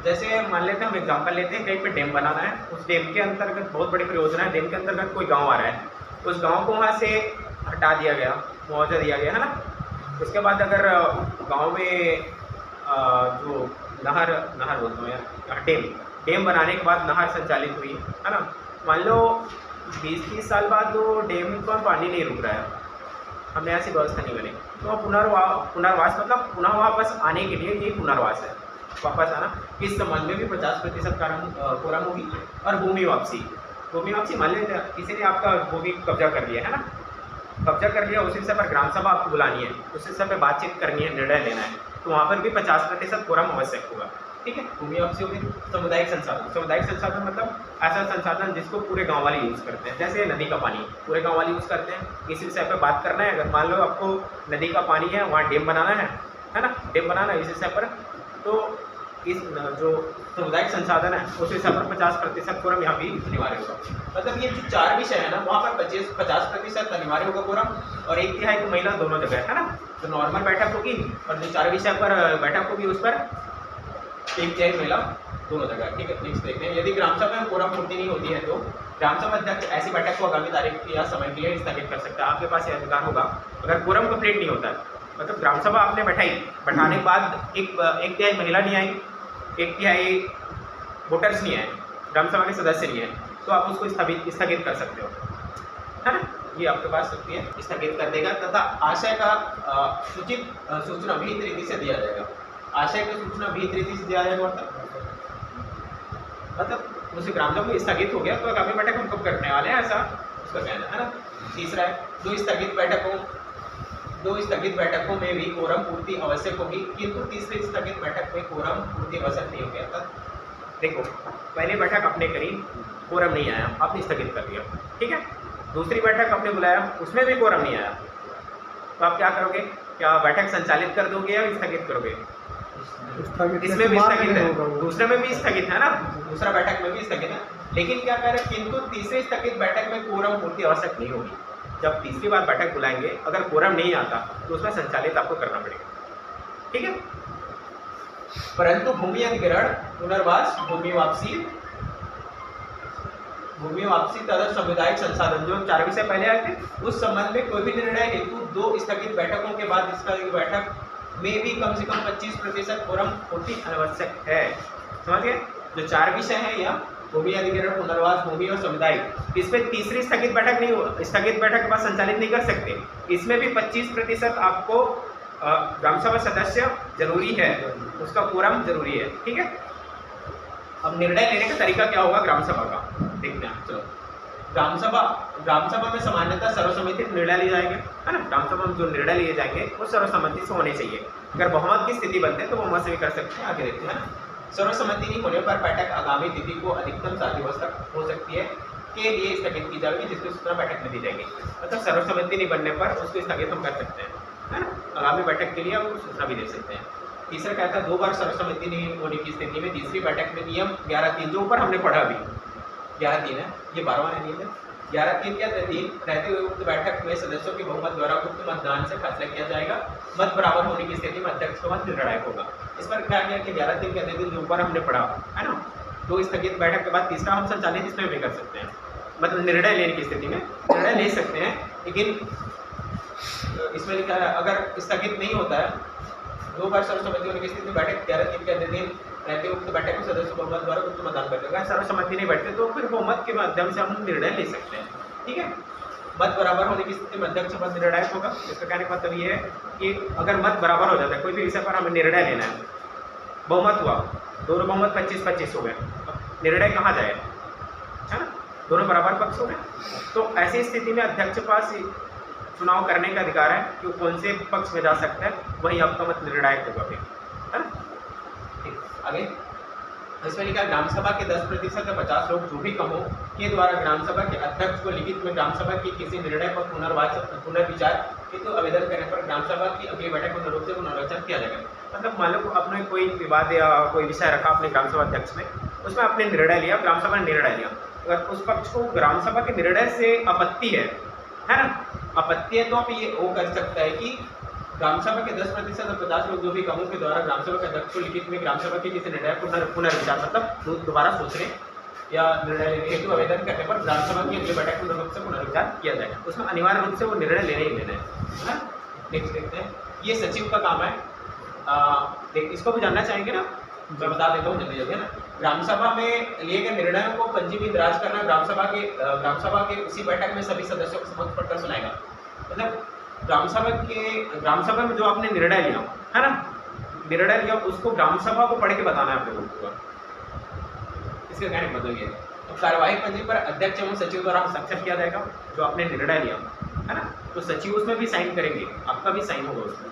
जैसे मान लेते हैं, हम एग्जांपल लेते हैं, कहीं पे डैम बनाना है, उस डैम के अंतर्गत बहुत बड़ी परियोजना है, डैम के अंतर्गत कोई गाँव आ रहा है, उस गाँव को वहाँ से हटा दिया गया, मुआवजा दिया गया, है ना? उसके बाद अगर गाँव में जो नहर बोलते हैं यार, डैम बनाने के बाद नहर संचालित हुई, है ना? मान लो 20-30 साल बाद वो डैम पर पानी नहीं रुक रहा है, हमने ऐसी व्यवस्था नहीं बनी, तो पुनर्वास मतलब पुनः वापस आने के लिए ये पुनर्वास है, वापस आना। इस संबंध में भी 50% कोरम होगी। और भूमि वापसी मान लेते हैं किसी ने आपका भूमि कब्जा कर लिया, है ना? कब्जा कर लिया, उस विषय पर ग्राम सभा आपको बुलानी है, उस विषय पर बातचीत करनी है, निर्णय लेना है, तो वहाँ पर भी 50% कोरम आवश्यक होगा। ठीक है? भूमि वापसी होगी। सामुदायिक संसाधन मतलब ऐसा संसाधन जिसको पूरे गांव वाले यूज़ करते हैं, जैसे नदी का पानी पूरे गांव वाले यूज़ करते हैं, इस विषय पर बात करना है। अगर मान लो आपको नदी का पानी है, वहाँ डैम बनाना है ना? डैम बनाना है इस विषय पर, तो इस जो सामुदायिक संसाधन है उस हिसाब पर 50% कोरम यहाँ भी अनिवार्य होगा। मतलब ये जो 4 विषय है ना वहाँ पर 50% अनिवार्य होगा कोरम, और 1/3 तो महिला दोनों जगह है ना। तो नॉर्मल बैठक होगी और जो 4 विषय पर बैठक होगी उस पर 1/3 महिला दोनों जगह। ठीक है, नेक्स्ट देखते हैं। यदि ग्राम सभा में कोरम पूर्ति नहीं होती है तो ग्राम सभा अध्यक्ष ऐसी बैठक को आगामी तारीख या समय के लिए स्थगित कर सकता है। आपके पास ये अधिकार होगा अगर कोरम कंप्लीट नहीं होता है, मतलब ग्राम सभा आपने बैठाने के बाद एक तिहाई महिला नहीं आई, 1/3 वोटर्स नहीं आए, ग्राम सभा के सदस्य नहीं है, तो आप उसको स्थगित कर सकते हो, है ना। ये आपके पास शक्ति है, स्थगित कर देगा तथा आशय का सूचित सूचना विहित रीति से दिया जाएगा। आशय की सूचना विहित रीति से दिया जाएगा मतलब उसे ग्राम सभा में स्थगित हो गया तो आगामी बैठक हम कब करने वाले हैं, ऐसा उसका कहना है ना। तीसरा है, दो स्थगित बैठकों में भी कोरम पूर्ति आवश्यक होगी, किंतु तीसरी स्थगित बैठक में कोरम पूर्ति आवश्यक नहीं हो गया था। देखो, पहली बैठक आपने करी, कोरम नहीं आया, आपने स्थगित कर दिया, ठीक है। दूसरी बैठक आपने बुलाया, उसमें भी कोरम नहीं आया, तो आप क्या करोगे? क्या बैठक संचालित कर दोगे या स्थगित करोगे? इसमें भी स्थगित है, दूसरे में भी स्थगित है ना, दूसरा बैठक में भी स्थगित है। लेकिन क्या कह रहे हैं, किंतु तीसरी स्थगित बैठक में कोरम पूर्ति आवश्यक नहीं होगी। जब तीसरी बार बैठक बुलाएंगे अगर कोरम नहीं आता तो उसमें संचालित आपको करना पड़ेगा, ठीक है। परंतु भूमि अधिग्रहण, पुनर्वास, भूमि वापसी तथा सामुदायिक संसाधन जो 4 विषय पहले आए थे, उस संबंध में कोई भी निर्णय हेतु 2 स्थगित बैठकों के बाद स्थगित बैठक में भी कम से कम 25% कोरम पूर्ति आवश्यक है। समझ गए? जो 4 विषय है या भूमि अधिग्रहण, पुनर्वास, भूमि और सामुदायिक, इसमें तीसरी स्थगित बैठक नहीं हो, स्थगित बैठक के बाद संचालित नहीं कर सकते। इसमें भी 25% आपको ग्राम सभा सदस्य जरूरी है, उसका कोरम जरूरी है, ठीक है। अब निर्णय लेने का तरीका क्या होगा ग्राम सभा का, देखते हैं। चलो, ग्राम सभा में सामान्यतः सर्वसम्मति निर्णय लिए जाएंगे, है ना। ग्राम सभा में जो निर्णय लिए जाएंगे वो सर्वसम्मति से होने चाहिए। अगर बहुमत की स्थिति बनते हैं तो बहुमत से भी कर सकते हैं। आगे देखते हैं ना। सर्वसम्मति नहीं होने पर बैठक आगामी तिथि को अधिकतम 7 दिवस तक हो सकती है के लिए स्थगित की जाएगी, जिसकी सूचना बैठक में दी जाएगी। मतलब सर्वसम्मति नहीं बनने पर उसको स्थगित हम कर सकते हैं, है ना। आगामी बैठक के लिए हम सूचना भी दे सकते हैं। तीसरा कहता है 2 बार सर्वसम्मति नहीं होने की स्थिति में तीसरी बैठक में नियम 11(3) जो ऊपर हमने पढ़ा अभी 11(3) है, ये 12वां नियम है। 11(3) क्या रहते हुए उक्त बैठक में सदस्यों के बहुमत द्वारा उक्त मतदान से फैसला किया जाएगा। मत बराबर होने की स्थिति में अध्यक्ष का मत निर्णायक होगा। इस पर क्या किया कि 11(3) कहते थे जो ऊपर हमने पढ़ा, है ना। 2 स्थगित बैठक के बाद तीसरा हम संचालित इसमें भी कर सकते हैं, मतलब निर्णय लेने की स्थिति में निर्णय ले सकते हैं। लेकिन इसमें लिखा है अगर स्थगित नहीं होता है 2 बार सर्वसम्मति होने की स्थिति में बैठक 11(3) कहते थे रहते उक्त बैठक में सदस्य बहुमत द्वारा उक्त मतदान करेगा। सर्वसम्मति नहीं बैठते तो फिर बहुमत के माध्यम से हम निर्णय ले सकते हैं, ठीक है। मत बराबर होने की स्थिति में अध्यक्ष पद निर्णायक होगा। इसका कहने का मतलब ये है कि अगर मत बराबर हो जाता है कोई भी विषय पर हमें निर्णय लेना है, बहुमत हुआ, दोनों बहुमत 25-25 हो गए, निर्णय कहाँ जाए, है ना, दोनों बराबर पक्ष हो गए। तो ऐसी स्थिति में अध्यक्ष के पास चुनाव करने का अधिकार है कि वो कौन से पक्ष में जा सकता है, वही आपका मत निर्णायक होगा फिर, है ना। आगे इसमें लिखा ग्राम सभा के 10% या 50 लोग जो भी कहो के द्वारा ग्राम सभा के अध्यक्ष को लिखित में ग्राम सभा के किसी निर्णय पर पुनर्विचार हेतु आवेदन करने पर ग्राम सभा की अगली बैठक में रूप से पुनर्विचार किया जाएगा। मतलब मान लो आपने कोई विवाद या कोई विषय रखा अपने ग्राम सभा अध्यक्ष में, उसमें आपने निर्णय लिया, ग्राम सभा ने निर्णय लिया, अगर उस पक्ष को ग्राम सभा के निर्णय से आपत्ति है ना, आपत्ति है तो आप ये वो कर सकता है कि ग्राम सभा के 10% और 50 लोग जो भी कामों के द्वारा ग्राम सभा के अध्यक्ष को लिखित में ग्राम सभा के किसी निर्णय पुनर्विचार मतलब दोबारा सोचने या निर्णय हेतु आवेदन करने पर ग्राम सभा की अगली बैठक में रूप से पुनर्विचार किया जाएगा। उसमें अनिवार्य रूप से वो निर्णय लेने ही लेना है। नेक्स्ट देखते हैं, ये सचिव का काम है। इसको भी जानना चाहेंगे ना, मैं बता देता हूँ जल्दी जल्दी, है ना। ग्राम सभा में लिए गए निर्णयों को पंजीबी दराज करना ग्राम सभा के उसी बैठक में सभी सदस्यों को समक्ष पढ़कर सुनाएगा। मतलब ग्राम सभा में जो आपने निर्णय लिया है ना, निर्णय लिया उसको ग्राम सभा को पढ़ के बताना है आप लोगों को। इसका कहने का मतलब ये तो कार्यवाही पंजी पर अध्यक्ष एवं सचिव द्वारा हस्ताक्षर किया जाएगा जो आपने निर्णय लिया है ना, तो सचिव उसमें भी साइन करेंगे, आपका भी साइन होगा उसमें।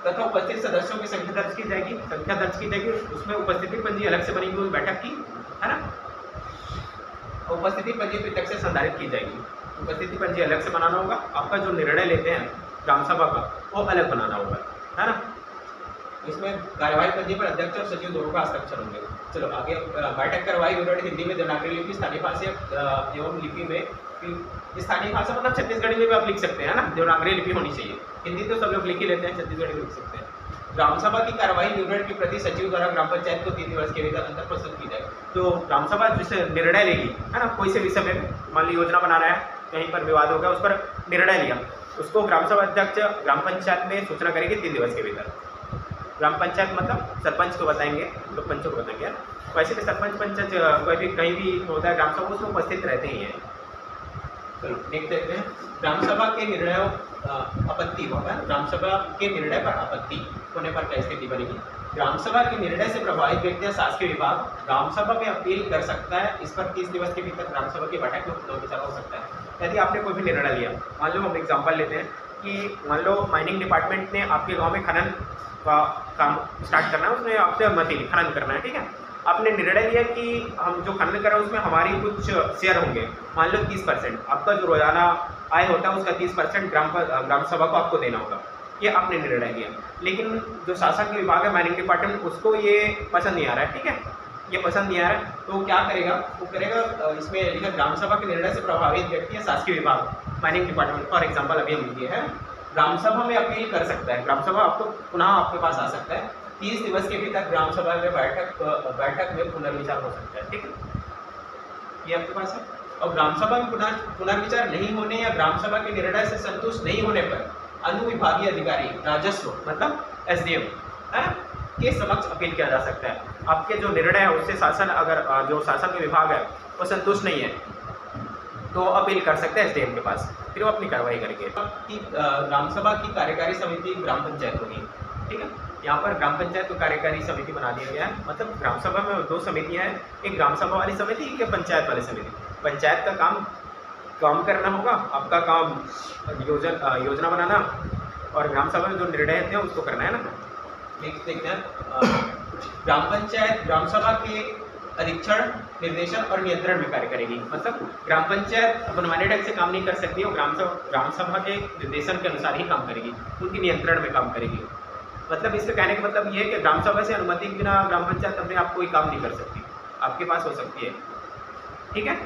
तथा उपस्थित सदस्यों की संख्या दर्ज की जाएगी, उसमें उपस्थिति पंजी अलग से बनेगी उस बैठक की, है ना। उपस्थिति पंजी पृथक से संधारित की जाएगी, उपस्थिति पंजी अलग से बनाना होगा। आपका जो निर्णय लेते हैं ग्राम सभा का वो अलग बनाना होगा, है ना। इसमें कार्यवाही करने पर अध्यक्ष और सचिव दोनों का हस्ताक्षर होंगे। चलो आगे, बैठक करवाई उन्होंने हिंदी में, देवनागरी लिपि, स्थानीय भाषा एवं लिपि में। स्थानीय भाषा मतलब छत्तीसगढ़ी में भी आप लिख सकते हैं ना, देवनागरी लिपि होनी चाहिए। हिंदी तो सब लोग लिख ही लेते हैं, छत्तीसगढ़ी में लिख सकते हैं। ग्राम सभा की कार्यवाही विवरण की प्रति सचिव द्वारा ग्राम पंचायत को 3 दिवस के भीतर अंदर प्रस्तुत की जाए। तो ग्राम सभा जिसे निर्णय लेगी, है ना, कोई से विषय में, मान ली योजना बनाना है, कहीं पर विवाद हो गया, उस पर निर्णय लिया, उसको ग्राम सभा अध्यक्ष ग्राम पंचायत में सूचना करेगी 3 दिवस के भीतर। ग्राम पंचायत मतलब सरपंच को बताएंगे, लोग पंचों को बताएंगे। वैसे भी सरपंच पंचायत कोई भी कहीं भी होता है ग्राम सभा, उसमें उपस्थित रहते ही हैं। चलो देखते हैं, ग्राम सभा के निर्णयों आपत्ति होगा। ग्राम सभा के निर्णय पर आपत्ति होने पर क्या स्थिति बनेगी? ग्राम सभा के निर्णय से प्रभावित व्यक्ति या शासकीय विभाग ग्राम सभा में अपील कर सकता है। इस पर 30 दिवस के भीतर ग्राम सभा की बैठक में पुनर्विचार हो सकता है। यदि आपने कोई भी निर्णय लिया, मान लो हम एग्जाम्पल लेते हैं कि मान लो माइनिंग डिपार्टमेंट ने आपके गाँव में खनन का काम स्टार्ट करना है, उसमें आपसे अनुमति ली, खनन करना है, ठीक है। आपने निर्णय लिया कि हम जो खनन कर रहे हैं उसमें हमारी कुछ शेयर होंगे, मान लो 30%। आपका जो रोजाना आय होता है उसका 30% ग्राम सभा को आपको देना होगा, ये आपने निर्णय लिया। लेकिन जो शासन के विभाग है, माइनिंग डिपार्टमेंट, उसको ये पसंद नहीं आ रहा है, ठीक है, ये पसंद नहीं आ रहा है, तो क्या करेगा? वो करेगा, इसमें लिखा ग्राम सभा के निर्णय से प्रभावित व्यक्ति या शासकीय विभाग, माइनिंग डिपार्टमेंट फॉर एग्जाम्पल अभी हम लिए हैं, ग्राम सभा में अपील कर सकता है। ग्राम सभा आपको पुनः आपके पास आ सकता है। 30 दिवस के भीतर ग्राम सभा में बैठक में पुनर्विचार हो सकता है, ठीक है, ये आपके पास है। और ग्राम सभा में पुनर्विचार नहीं होने या ग्राम सभा के निर्णय से संतुष्ट नहीं होने पर अनुविभागीय अधिकारी, राजस्व मतलब SDM, है, के समक्ष अपील किया जा सकता है। आपके जो निर्णय है उससे शासन, अगर जो शासन का विभाग है वो संतुष्ट नहीं है तो अपील कर सकते हैं SDM के पास, फिर वो अपनी कार्रवाई करेंगे। ग्राम सभा की कार्यकारी समिति ग्राम पंचायत होगी, ठीक है। यहाँ पर ग्राम पंचायत को कार्यकारी समिति बना दिया गया है। मतलब ग्राम सभा में 2 समितियाँ हैं, एक ग्राम सभा वाली समिति, एक पंचायत वाली समिति। पंचायत का काम करना होगा, आपका काम योजना बनाना, और ग्राम सभा में जो निर्णय हैं उसको करना है ना। देखते हैं, ग्राम पंचायत ग्राम सभा के अधीक्षण, निर्देशन और नियंत्रण में कार्य करेगी। मतलब ग्राम पंचायत मनमाने ढंग से काम नहीं कर सकती, और ग्राम सभा के निर्देशन के अनुसार ही काम करेगी, उनकी नियंत्रण में काम करेगी। मतलब इसका कहने का मतलब ये है कि ग्राम सभा से अनुमति के बिना ग्राम पंचायत अपने आप कोई काम नहीं कर सकती, आपके पास हो सकती है, ठीक है।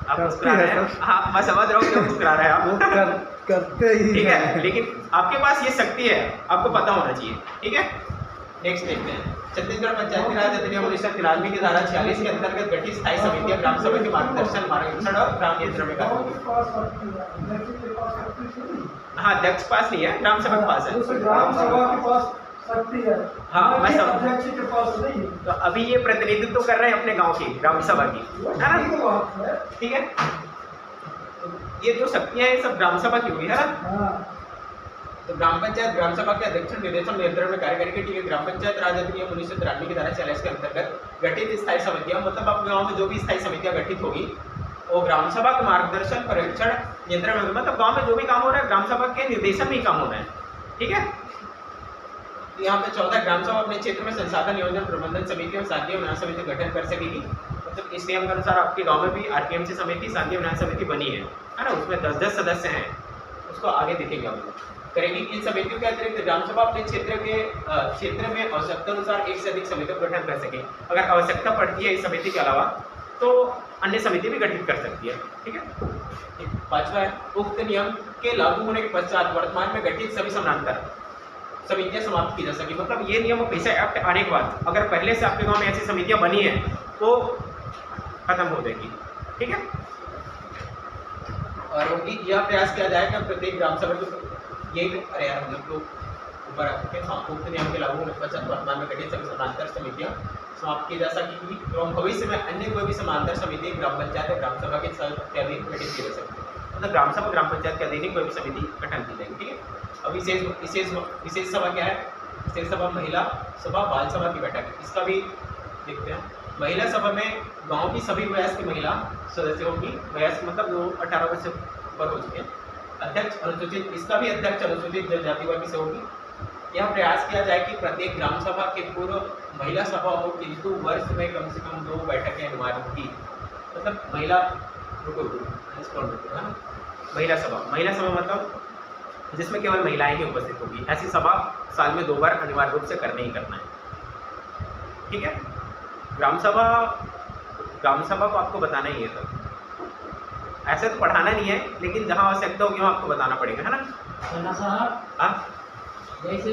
आप मुस्कुरा रहे हैं, हाँ मैं समझ रहा हूँ क्यों मुस्कुरा रहे हैं आप, करते ही, ठीक है, लेकिन आपके पास ये शक्ति है, आपको पता होना चाहिए, ठीक है। नेक्स्ट देखते हैं, छत्तीसगढ़ पंचायती राज अधिनियम 1993 की धारा 46 के अंतर्गत गठित स्थायी समितियां ग्राम सभा के मार्गदर्शन, मार्गदर्शन और ग्राम नियंत्रण में कार्य करेंगी। हाँ, अध्यक्ष पास नहीं है, ग्राम सभा के पास है। ग्राम सभा के पास शक्ति है, हाँ मैं समझ, अध्यक्ष के पास नहीं है। तो अभी ये प्रतिनिधित्व तो कर रहे हैं अपने गांव की ग्राम सभा की, है ना, ठीक है। ये जो शक्तियां हैं सब ग्राम सभा की हुई है ना। तो ग्राम पंचायत ग्राम सभा के अध्यक्ष, निर्देशन, नियंत्रण में कार्य करेगी, ठीक है। ग्राम पंचायत राज अधिनियम 1993 की धारा 46 के अंतर्गत गठित स्थायी समितियां, मतलब आपके गाँव में जो भी स्थायी समितियां गठित होगी वो ग्राम सभा के मार्गदर्शन, परीक्षण, नियंत्रण में, मतलब गाँव में जो भी काम हो रहा है ग्राम सभा के निर्देशन में ही काम होना है, ठीक है। यहाँ पे 14 ग्राम सभा अपने क्षेत्र में संसाधन नियोजन प्रबंधन समिति और शांति न्याय समिति गठन कर सकेगी। मतलब इस नियम के अनुसार आपके गांव में भी RPMC समिति, शांति न्याय समिति बनी है ना, उसमें 10-10 सदस्य हैं, उसको आगे देखेंगे हम लोग करेगी। इन समितियों के अतिरिक्त ग्राम सभा अपने क्षेत्र में आवश्यकता अनुसार 1 से अधिक समितियों का गठन कर सके। अगर आवश्यकता पड़ती है इस समिति के अलावा तो अन्य समिति भी गठित कर सकती है, ठीक है। 5वां है, उक्त नियम के लागू होने के पश्चात वर्तमान में गठित सभी समानांतर समितियां समाप्त की जा सकी। मतलब ये नियम पैसा एक्ट आने के बाद अगर पहले से आपके गांव में ऐसी समितियां बनी है तो खत्म हो जाएगी, ठीक है। और यह प्रयास किया जाएगा प्रत्येक ग्राम सभा को यही, अरे यार हम लोग तो ऊपर उक्त नियम के लागू होने के पश्चात वर्तमान में गठित सभी समानांतर समितियां समाप्त की जा सकेगी एवं भविष्य में अन्य कोई भी समानांतर समिति ग्राम पंचायत या ग्राम सभा के अधीन गठित की जा सकती है। मतलब ग्राम सभा ग्राम पंचायत के अधीन कोई भी समिति गठन की जाएगी, ठीक है। अब विशेष सभा क्या है? विशेष सभा महिला सभा, बाल सभा की बैठक, इसका भी देखते हैं। महिला सभा में गांव की सभी वयस्क की महिला सदस्य होगी, वयस्क मतलब जो 18 वर्ष से ऊपर हो चुके हैं। अध्यक्ष अनुसूचित, इसका भी अध्यक्ष अनुसूचित जनजाति वर्ग से होगी। यह प्रयास किया जाए कि प्रत्येक ग्राम सभा के पूर्व महिला सभा हो, किंतु वर्ष में कम से कम 2 बैठकें अनिवार्य होगी। मतलब महिला, रुको है ना, महिला सभा मतलब जिसमें केवल महिलाएं ही उपस्थित होगी। ऐसी सभा साल में 2 बार अनिवार्य रूप से करना ही करना है। ठीक है, ग्राम सभा को आपको बताना ही है सब। ऐसे तो पढ़ाना नहीं है, लेकिन जहाँ आवश्यकता होगी वहाँ आपको बताना पड़ेगा, है ना? सन्ना साहब, हाँ जैसे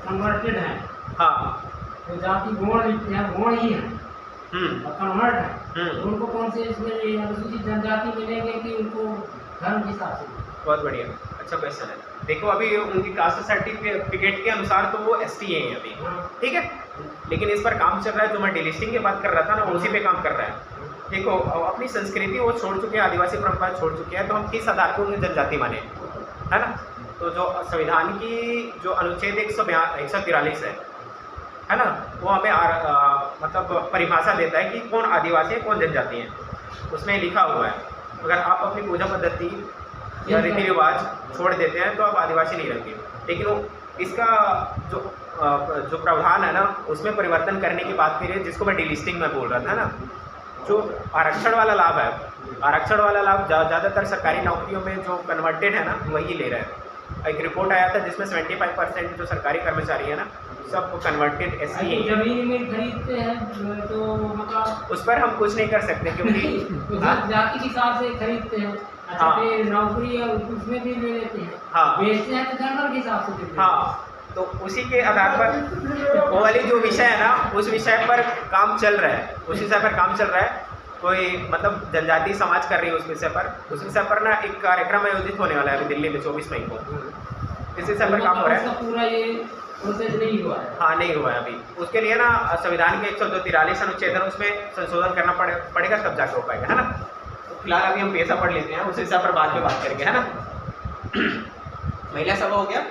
कन्वर्टेड है, हाँ, तो जाति गुण ही है और कन्वर्ट है, तो उनको कौन से इसमें अनुसूचित जनजाति मिलेंगे कि उनको धर्म के हिसाब से? बहुत बढ़िया, अच्छा क्वेश्चन है। देखो अभी उनकी कास्ट सर्टिफिकेट के अनुसार तो वो ST है अभी, ठीक है, लेकिन इस पर काम चल रहा है। जो मैं डिलिस्टिंग की बात कर रहा था ना, उसी पे काम कर रहा है। देखो अपनी संस्कृति वो छोड़ चुके हैं, आदिवासी परंपरा छोड़ चुके हैं, तो हम किस आधार पर उन्हें जनजाति माने, है ना? तो जो संविधान की जो अनुच्छेद 143 है ना, वो हमें मतलब परिभाषा देता है कि कौन आदिवासी है, कौन जनजाति है। उसमें लिखा हुआ है, अगर आप अपनी पूजा पद्धति या रीति रिवाज छोड़ देते हैं तो आप आदिवासी नहीं रहेंगे। लेकिन वो इसका जो प्रावधान है ना, उसमें परिवर्तन करने की बात करिए, जिसको मैं डिलिस्टिंग में बोल रहा था ना। जो आरक्षण वाला लाभ है, आरक्षण वाला लाभ ज़्यादातर सरकारी नौकरियों में जो कन्वर्टेड है ना, वही ले रहे हैं। एक रिपोर्ट आया था जिसमें 75% जो सरकारी कर्मचारी है ना, सब कन्वर्टेड SC है। जमीन में खरीदते हैं तो मतलब उस पर हम कुछ नहीं कर सकते, क्योंकि जाति के हिसाब से खरीदते हैं। अच्छा, हाँ। नौकरी है उसमें भी ले लेते हैं, हाँ। बेचते हैं तो जनरल के हिसाब से देते हैं। हाँ, तो उसी के आधार पर वो वाली जो विषय है ना, उस विषय पर काम चल रहा है, उस विषय पर काम चल रहा है। कोई मतलब जनजाति समाज कर रही है उस विषय पर ना एक कार्यक्रम आयोजित होने वाला है अभी दिल्ली में 24 मई को। इस विषय पर काम हो रहा है। पूरा ये प्रोसेस नहीं हुआ है। हाँ, नहीं हुआ है अभी। उसके लिए ना संविधान के 143 अनुच्छेद है, उसमें संशोधन करना पड़ेगा, तब जाकर हो पाएगा, है ना? तो फिलहाल अभी हम पैसा पढ़ लेते हैं, उस विषय पर बाद में बात करेंगे, है ना? महिला सभा हो गया,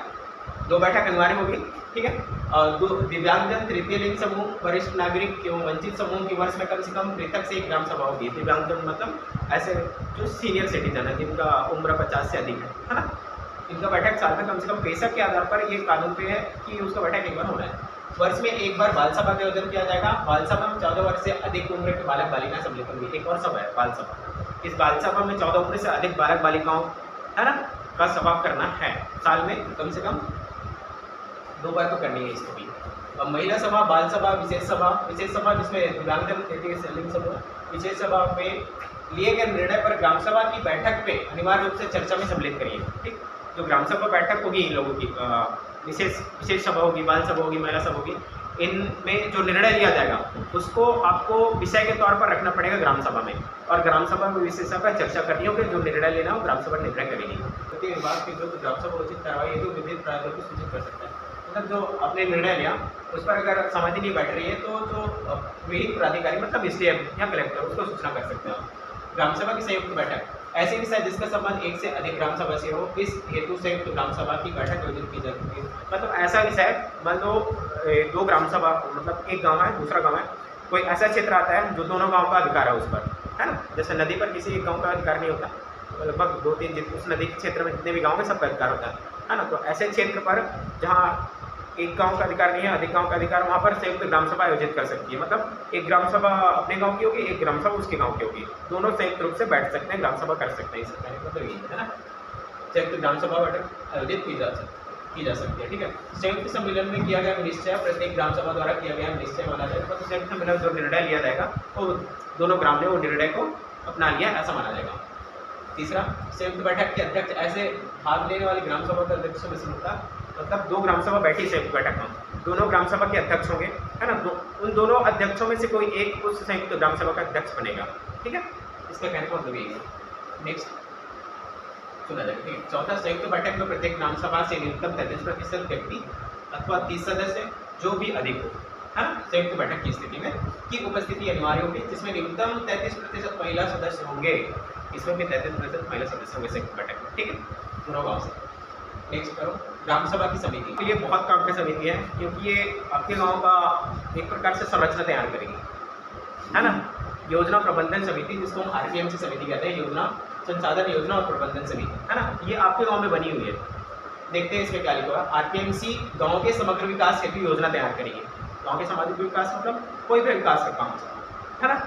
2 बैठक अनिवार्य होगी, ठीक है। और 2 दिव्यांगजन, तृतीय लिंग समूह, वरिष्ठ नागरिक एवं वंचित समूह की वर्ष में कम से कम पृथक से 1 ग्राम सभा होगी। दिव्यांगजन मतलब ऐसे जो सीनियर सिटीजन है, जिनका उम्र 50 से अधिक है ना, इनका बैठक साल में कम से कम 65 के आधार पर ये कानून पे है कि उसका बैठक 1 बार होना है। वर्ष में 1 बार बाल सभा का आयोजन किया जाएगा। बाल सभा में 14 वर्ष से अधिक उम्र के बालक बालिकाएं सम्मिलित होंगी। एक और सभा है बाल सभा। इस बाल सभा में 14 उम्र से अधिक बालक बालिकाओं, है ना, का सभा करना है। साल में कम से कम 2 बार तो करनी है इसको भी। अब महिला सभा, बाल सभा, विशेष सभा जिसमें दिव्यांगजन, तृतीय लिंग समूह, विशेष सभा में लिए गए निर्णय पर ग्राम सभा की बैठक पे अनिवार्य रूप से चर्चा में सम्मिलित करिए, ठीक। जो ग्राम सभा बैठक होगी इन लोगों की, विशेष सभा होगी, बाल सभा होगी, महिला सभा होगी, इनमें जो निर्णय लिया जाएगा उसको आपको विषय के तौर पर रखना पड़ेगा ग्राम सभा में। और ग्राम सभा में विशेषता पर चर्चा करनी होगी, जो निर्णय लेना हो ग्राम सभा निर्णय करेगी। प्रत्येक विभाग की जो ग्राम सभा उचित कार्रवाई जो विभिन्न प्राधिकरणों को सूचित कर सकता है। मतलब जो आपने निर्णय लिया उस पर अगर सहमति नहीं बैठ रही है तो जो विहित प्राधिकारी मतलब SDM या कलेक्टर, उसको सूचना कर सकते हो। ग्राम सभा की संयुक्त बैठक, ऐसे विषय जिसका संबंध 1 से अधिक ग्राम सभा से हो, इस हेतु संयुक्त ग्राम सभा की बैठक आयोजित की जाती है। मतलब ऐसा विषय, मान लो 2 ग्राम सभा, मतलब एक गांव है दूसरा गांव है, कोई ऐसा क्षेत्र आता है जो दोनों गांव का अधिकार है उस पर, है ना। जैसे नदी पर किसी एक गांव का अधिकार नहीं होता, लगभग 2-3 उस नदी के क्षेत्र में जितने भी गाँव है सबका अधिकार होता है ना। तो ऐसे क्षेत्र पर जहाँ एक गांव का अधिकार नहीं है, अधिक गांव का अधिकार, वहाँ पर संयुक्त ग्राम सभा आयोजित कर सकती है। मतलब एक ग्राम सभा अपने गांव की होगी, एक ग्राम सभा उसके गांव की होगी, दोनों संयुक्त रूप से बैठ सकते हैं, ग्राम सभा कर सकते हैं। इस मतलब यही है ना, संयुक्त ग्राम सभा बैठक आयोजित की जा सकती है, ठीक है। संयुक्त सम्मेलन में किया गया निश्चय प्रत्येक ग्राम सभा द्वारा किया गया निश्चय माना जाएगा। मतलब संयुक्त सम्मेलन जो निर्णय लिया जाएगा वो दोनों ग्राम ने वो निर्णय को अपना लिया, ऐसा माना जाएगा। तीसरा, संयुक्त बैठक के अध्यक्ष ऐसे भाग लेने वाली ग्राम सभा के अध्यक्षों में से होता, मतलब 2 ग्राम सभा बैठी संयुक्त बैठक में, दोनों ग्राम सभा के अध्यक्ष होंगे, है ना। उन दोनों अध्यक्षों में से कोई एक उस संयुक्त ग्राम सभा का अध्यक्ष बनेगा, ठीक है। इसका कहने का मतलब यही है। नेक्स्ट सुना जाएगा, ठीक है। चौथा, संयुक्त बैठक में प्रत्येक ग्राम सभा से न्यूनतम 33% व्यक्ति अथवा 30 सदस्य जो भी अधिक हो, है ना, संयुक्त बैठक की स्थिति में की उपस्थिति अनिवार्य होगी, जिसमें न्यूनतम 33% महिला सदस्य होंगे। इसमें भी 33% महिला सदस्य होंगे संयुक्त बैठक में, ठीक है, दोनों गाँव से। नेक्स्ट करो, ग्राम सभा की समिति के लिए बहुत काम की समिति है, क्योंकि ये आपके गांव का एक प्रकार से संरचना तैयार करेगी, है ना। योजना प्रबंधन समिति, जिसको हम RPMC समिति कहते हैं, योजना संसाधन योजना और प्रबंधन समिति, है ना, ये आपके गांव में बनी हुई है। देखते हैं इसमें क्या लिखा है। RPMC गाँव के समग्र विकास हेतु योजना तैयार करेगी। गाँव के सामाजिक विकास मतलब कोई भी विकास का काम, है ना,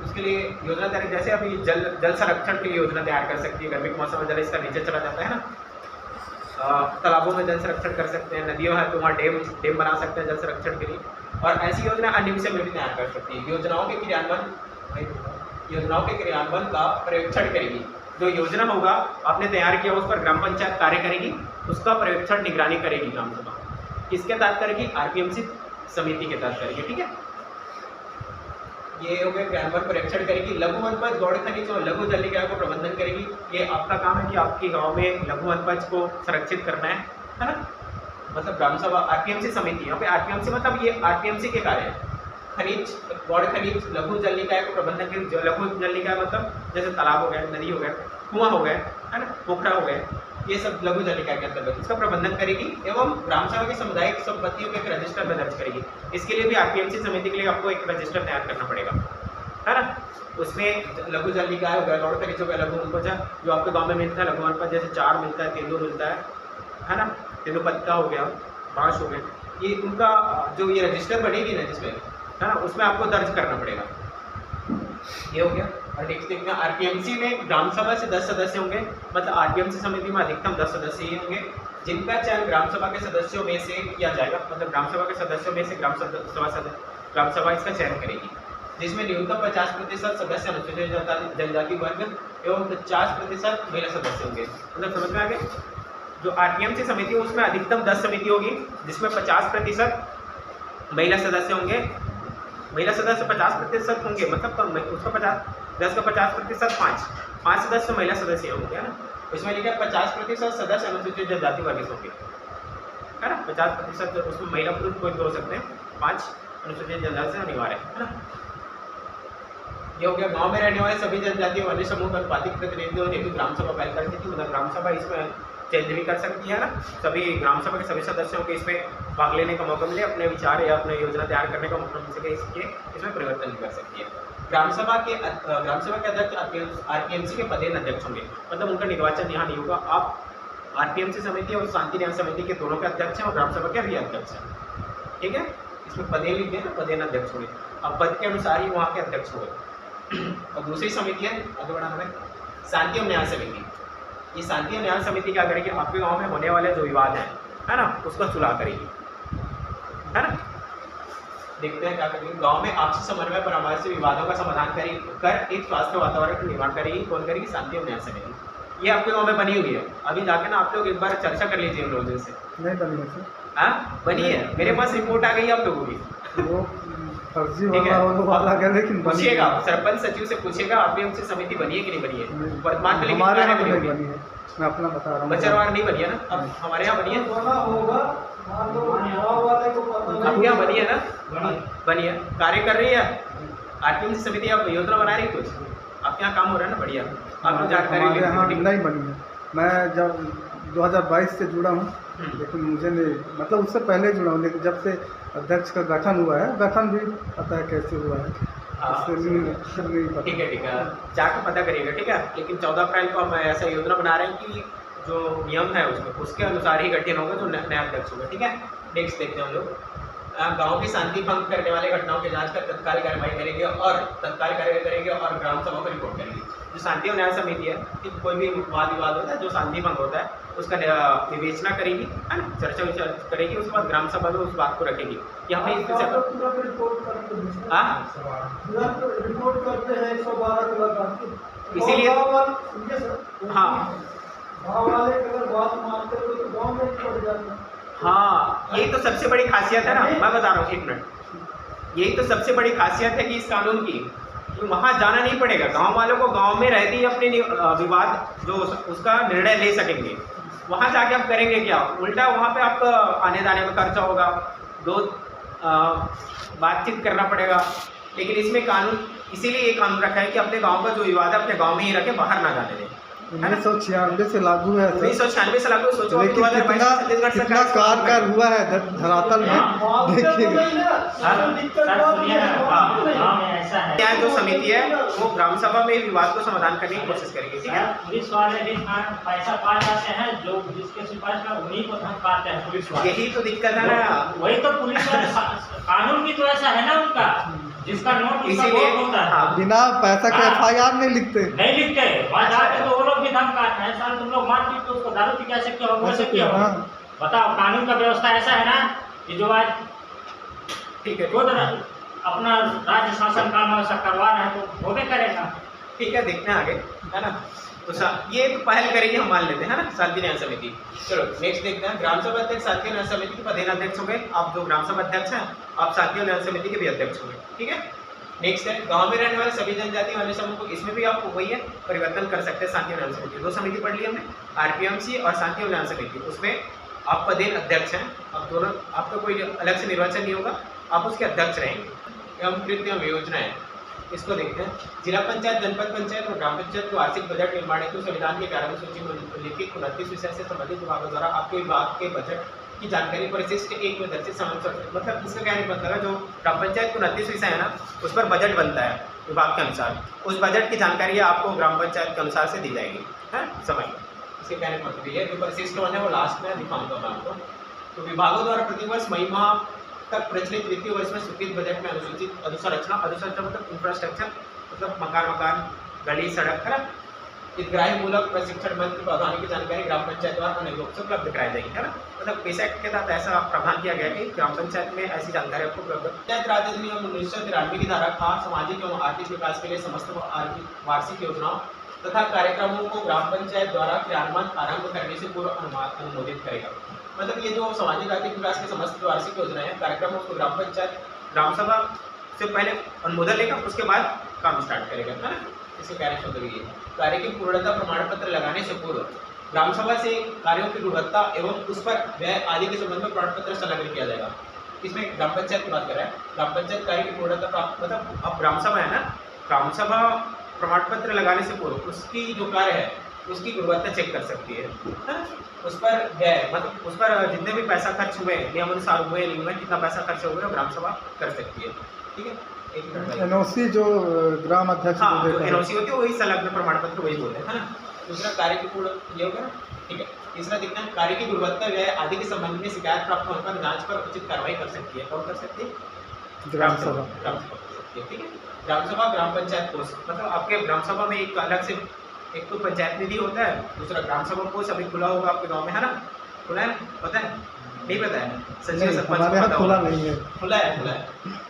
उसके लिए योजना तैयार, जैसे अभी जल संरक्षण के लिए योजना तैयार कर सकती है। गर्मी के मौसम में जल स्तर नीचे चला जाता है ना, तालाबों में जल संरक्षण कर सकते हैं, नदियों है तो वहाँ डैम बना सकते हैं जल संरक्षण के लिए, और ऐसी योजना अन्य विषय में भी तैयार कर सकती है। योजनाओं के क्रियान्वयन का पर्यवेक्षण करेगी। जो योजना होगा आपने तैयार किया उस पर ग्राम पंचायत कार्य करेगी, उसका पर्यवेक्षण निगरानी करेगी ग्राम सभा। किसके तहत करेगी? आरपीएमसी समिति के तहत करेगी। ठीक है, ये हो गया क्रियान्वयन पर्यवेक्षण करेगी। लघु वनपज, गौड़ खनिज और लघु जल निकाय को प्रबंधन करेगी। ये आपका काम है कि आपके गांव में लघु वनपज को संरक्षित करना है ना। मतलब ग्राम सभा आरपीएमसी समिति, यहाँ पे आरपीएमसी मतलब ये आरपीएमसी के कार्य है। खनिज, गौड़ खनिज, लघु जल निकाय को प्रबंधन करेगी। लघु जल निकाय मतलब जैसे तालाब हो गया, नदी हो गया, कुआं हो गया, है ना, पोखरा हो गया, ये सब लघु जल निकाय के अंतर्गत इसका प्रबंधन करेगी एवं ग्राम सभा की सामुदायिक संपत्तियों के एक रजिस्टर में दर्ज करेगी। इसके लिए भी आरपीएमसी समिति के लिए आपको एक रजिस्टर तैयार करना पड़ेगा, है ना। उसमें लघु जल निकाय हो गया, गौड़ खनिज हो गया, लघु वनपज जो आपके गाँव में मिलता है, लघु वनपज जैसे चार मिलता है, तेंदुआ मिलता है ना, तेंदुपत्ता हो गया, बाँस हो गया, ये उनका जो ये रजिस्टर बनेगी ना जिसमें, है ना, उसमें आपको दर्ज करना पड़ेगा। ये हो गया। और नेक्स्ट देखते हैं आरपीएमसी में ग्राम सभा से 10 सदस्य होंगे, मतलब आरपीएमसी समिति में अधिकतम 10 सदस्य ही होंगे, जिनका चयन ग्राम सभा के सदस्यों में से किया जाएगा। मतलब ग्राम सभा के सदस्यों में से ग्राम सभा इसका चयन करेगी, जिसमें न्यूनतम 50% सदस्य अनुसूचित जनजाति वर्ग एवं 50% महिला सदस्य होंगे। मतलब समझ में आ गया? जो आरपीएमसी समिति है उसमें अधिकतम 10 समिति होगी, जिसमें 50% महिला सदस्य होंगे। महिला सदस्य 50% होंगे, मतलब उसका 10 का 50% 5 सदस्य महिला सदस्य होंगे, है ना। उसमें लिखा है 50% सदस्य अनुसूचित जनजाति वर्ग के होंगे, है ना। 50% उसमें महिला पुरुष कोई भी हो सकते हैं, 5 अनुसूचित जनजाति से अनिवार्य है ना। ये हो गया। गांव में रहने वाले सभी जनजातियों अन्य समूह पर पार्टी प्रतिनिधियों ने भी ग्राम सभा पहल करती थी। मतलब ग्राम सभा इसमें चेंज भी कर सकती है ना, सभी ग्राम सभा के सभी सदस्यों को इसमें भाग लेने का मौका मिले, अपने विचार या अपने योजना तैयार करने का मौका मिल सके, इसमें परिवर्तन भी कर सकती है। ग्राम सभा के अध्यक्ष आरपीएमसी के पदेन अध्यक्ष होंगे, मतलब उनका निर्वाचन यहाँ नहीं होगा। आप आरपीएमसी समिति और शांति न्याय समिति के दोनों के अध्यक्ष हैं और ग्राम सभा के भी अध्यक्ष हैं। ठीक है, इसमें पदेन लिख दें ना, पदेन अध्यक्ष होंगे। अब पद के अनुसार ही वहाँ के अध्यक्ष होंगे। और दूसरी समिति है, आगे बढ़ाना है, शांति और न्याय समिति। ये शांति और न्याय समिति क्या करेगी? आपके गांव में होने वाले जो विवाद हैं, है ना, उसका सुलह करेगी, है ना। देखते हैं क्या करेगी। गांव में आपसी समन्वय परामर्श से विवादों का समाधान कर एक स्वास्थ्य वातावरण का निर्माण करेगी। कौन करेगी? शांति और न्याय समिति। ये आपके गांव में बनी हुई है। अभी जाके ना आप लोग एक बार चर्चा कर लीजिए उन लोगों से। नहीं बनी है? हाँ बनी है, मेरे पास रिपोर्ट आ गई है आप लोगों की। वो फर्जी वाला है, लेकिन पूछिएगा, सरपंच सचिव से पूछेगा आरपीएमसी समिति बनी है कि नहीं बनी है। वर्तमान में हमारे यहाँ नहीं बनी है, मैं अपना बता रहा हूँ। बचरवार नहीं बनी है ना, अब हमारे यहाँ बनी है, आपके यहाँ बनी है ना, बनी है, कार्य कर रही है आरपीएमसी समिति। आप योजना बना रही है कुछ, आपके यहाँ काम हो रहा है ना, बढ़िया। आपको जानकारी नहीं बनी है। मैं जब 2022 से जुड़ा हूँ, लेकिन मुझे नहीं, मतलब उससे पहले जुड़ा हूँ, लेकिन जब से अध्यक्ष का गठन हुआ है, गठन भी पता है कैसे हुआ है, नहीं पता। ठीक है, जाकर पता करिएगा, ठीक है। लेकिन 14 अप्रैल को हम ऐसा योजना बना रहे हैं कि जो नियम है उसके अनुसार ही गठन होगा, जो नया अध्यक्ष होगा, ठीक है। नेक्स्ट देखते हैं हम लोग। गांव की शांति भंग करने वाले घटनाओं की जांच कर तत्काल कार्रवाई करेंगे और ग्राम सभा को रिपोर्ट करेंगे। जो शांति और न्याय समिति है, कि कोई भी वाद विवाद होता है, जो शांति भंग होता है उसका विवेचना करेगी, है ना, चर्चा विचार करेगी, उसके बाद ग्राम सभा में उस बात को रखेगी कि हमने इस विषय पर इसीलिए हाँ, यही तो सबसे बड़ी खासियत है ना। मैं बता रहा हूँ, 1 मिनट, यही तो सबसे बड़ी खासियत है कि इस कानून की, कि वहाँ जाना नहीं पड़ेगा। गांव वालों को गांव में रहते ही अपने विवाद जो उसका निर्णय ले सकेंगे। वहाँ जाके आप करेंगे क्या? उल्टा वहाँ पे आपका आने जाने में खर्चा होगा, बातचीत करना पड़ेगा। लेकिन इसमें कानून, इसीलिए ये कानून रखा है कि अपने गांव का जो विवाद है अपने गांव में ही रखें, बाहर ना जाने दें। 1996 से लागू है, 1996 से लागू। सोचो कितना कारगर हुआ है धरातल में, देखिए। जो समिति है वो ग्राम सभा में विवाद को समाधान करने की कोशिश करेगी, ठीक है। पुलिस वाले भी पैसा पा जाते हैं, जो जिसके सिपाही का उन्हीं को धन पाते हैं पुलिस वाले। यही तो दिक्कत है ना, वही तो पुलिस वाले कानून भी तो ऐसा है ना उनका, जिसका नोट इसीलिए होता है। बिना पैसा के FIR नहीं लिखते, वहाँ जाके तो वो लोग भी भी धमका रहा है, साल तुम लोग मार पीट के उसको दारू पिला सकते हो, वो सकते हो। हाँ। बताओ, कानून का व्यवस्था ऐसा है ना कि जो आज ठीक है, खुद अपना राज्य शासन काम ऐसा करवा रहे हैं तो वो भी करेगा। ठीक है, देखते हैं आगे, है ना। तो ये तो पहल करेगी, हम मान लेते हैं, है ना, शांति न्याय समिति। चलो नेक्स्ट देखते हैं, ग्राम सभा अध्यक्ष शांति न्याय समिति के पदेन अध्यक्ष हो गए। आप जो ग्राम सभा अध्यक्ष हैं, आप शांति न्याय समिति के भी अध्यक्ष हो गए, ठीक है। नेक्स्ट है, गांव में रहने वाले सभी जनजाति वाले समूह को, इसमें भी आप वही है, परिवर्तन कर सकते हैं। शांति न्याय समिति, दो समिति पढ़ ली हमने, आरपीएमसी और शांति न्याय समिति, उसमें आप पदेन अध्यक्ष हैं। अब दोनों, आपका कोई अलग से निर्वाचन नहीं होगा, आप उसके अध्यक्ष रहेंगे। एवं कृत्य योजनाएं, इसको देखते हैं। जिला पंचायत, जनपद पंचायत और ग्राम पंचायत को वार्षिक बजट निर्माण हेतु संविधान की 11वीं सूची में उल्लिखित 29 विषय से संबंधित विभागों द्वारा आपके विभाग के बजट की जानकारी परिशिष्ट 1 में दर्शित समाचार, मतलब इसका क्या मतलब है, जो ग्राम पंचायत को 29 विषय है ना, उस पर बजट बनता है विभाग के अनुसार, उस बजट की जानकारी आपको ग्राम पंचायत के अनुसार से दी जाएगी, है समझ। इसके कहने का मतलब ये जो परिशिष्ट वन है वो लास्ट में दिखाऊंगा मैं आपको। तो विभागों द्वारा प्रतिवर्ष मई माह तक प्रचलित वित्तीय वर्ष में स्वीकृत बजट में अनुसूचित अधोसंरचना, अधोसंरचना मतलब इंफ्रास्ट्रक्चर, मतलब मकान, गली, सड़क, है ना, हितग्राही मूलक प्रशिक्षण मंच के प्रावधानों की जानकारी ग्राम पंचायत द्वारा अन्य लोग से उपलब्ध कराई जाएगी, है ना। मतलब पैसा एक्ट के तहत ऐसा प्रावधान किया गया कि ग्राम पंचायत में ऐसी जानकारी आपको उपलब्ध। पंचायत राज अधिनियम 1993 की धारा खास सामाजिक एवं आर्थिक विकास के लिए समस्त वार्षिक योजनाओं तथा कार्यक्रमों को ग्राम पंचायत द्वारा क्रियान्वयन आरंभ करने से पूर्व अनुमोदित करेगा। मतलब ये जो सामाजिक आर्थिक विकास के समस्त वार्षिक योजनाएं हैं, कार्यक्रमों को ग्राम पंचायत ग्राम सभा से पहले अनुमोदन लेगा, उसके बाद काम स्टार्ट करेगा, है ना। इसके कार्य शब्द भी कार्य की पूर्णता प्रमाण पत्र लगाने से पूर्व ग्राम सभा से कार्यों की गुणवत्ता एवं उस पर व्यय आदि के संबंध में प्रमाण पत्र संलग्न किया जाएगा। इसमें ग्राम पंचायत की बात कर रहा है, ग्राम पंचायत कार्य की पूर्णता प्राप्त, मतलब अब ग्राम सभा है ना, ग्राम सभा प्रमाण पत्र लगाने से पूर्व उसकी जो कार्य है उसकी गुणवत्ता चेक कर सकती है, उस पर व्यय, मतलब उस पर जितने भी पैसा खर्च हुए, नियमानुसार हुए नहीं हुए, कितना पैसा खर्च हो गया, ग्राम सभा कर सकती है, ठीक है। एनओसी जो ग्राम अध्यक्ष, हाँ, जो एनओसी होती है वही संलग्न प्रमाण पत्र वही बोलते हैं, है ना। दूसरा कार्य की पूर्ण ये होगा ना, ठीक है। तीसरा देखना है, कार्य की गुणवत्ता व्यय आदि के संबंध में शिकायत प्राप्त होने पर जांच पर उचित कार्रवाई कर सकती है। कौन कर सकती है? ग्राम सभा कर सकती है, ठीक है। ग्राम सभा, ग्राम पंचायत कोष, मतलब आपके ग्राम सभा में एक अलग से एक तो पंचायत निधि होता है, दूसरा ग्राम सभा कोष अभी खुला होगा आपके गाँव में, है ना, खुला है, पता है नहीं पता है? सचिव सरपंच खुला नहीं है, खुला है,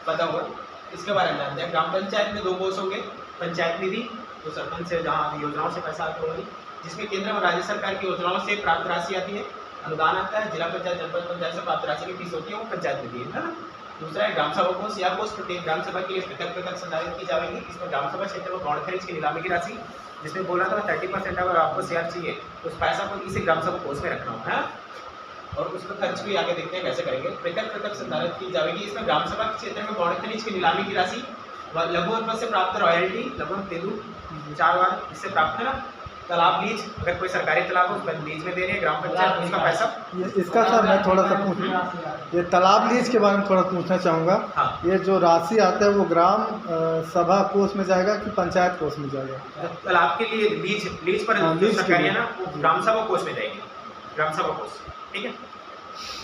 पता होगा। इसके बारे में जानते हैं। ग्राम पंचायत में 2 कोष होंगे, पंचायत निधि जो सरपंच से जहाँ योजनाओं से पैसा आता होगी, जिसमें केंद्र और राज्य सरकार की योजनाओं से प्राप्त राशि आती है, अनुदान आता है, जिला पंचायत, जनपद पंचायत से प्राप्त राशि की फीस होती है, वो पंचायत निधि है ना। दूसरा है ग्राम सभा कोष, यह कोष प्रत्येक ग्राम सभा के लिए पृथक संचालित की जाएगी। इसमें ग्राम सभा क्षेत्र में गौण खनिज की नीलामी की राशि, जिसमें बोला था 30% अगर आपको शेयर चाहिए तो उस पैसा को इसी ग्राम सभा कोष में रखना होगा, और उसका खर्च भी आगे देखते हैं कैसे करेंगे। पृथक संचालित की जाएगी। इसमें ग्राम सभा के क्षेत्र में गौण खनिज की नीलामी की राशि, लघु उत्पन्न से प्राप्त रॉयल्टी, लगभग तेलू 4 बार इससे प्राप्त है ना। तालाब लीज, अगर कोई सरकारी तालाब हो उस पर लीज में दे रही है ग्राम पंचायत, उसका पैसा। इसका सर मैं थोड़ा सा ये तालाब लीज के बारे में थोड़ा पूछना चाहूँगा। हाँ। ये जो राशि आता है वो ग्राम सभा कोष में जाएगा कि पंचायत कोष में जाएगा? तालाब के लिए लीज पर सरकारी है ना, वो ग्राम सभा कोष में जाएगी, ग्राम सभा कोष, ठीक है।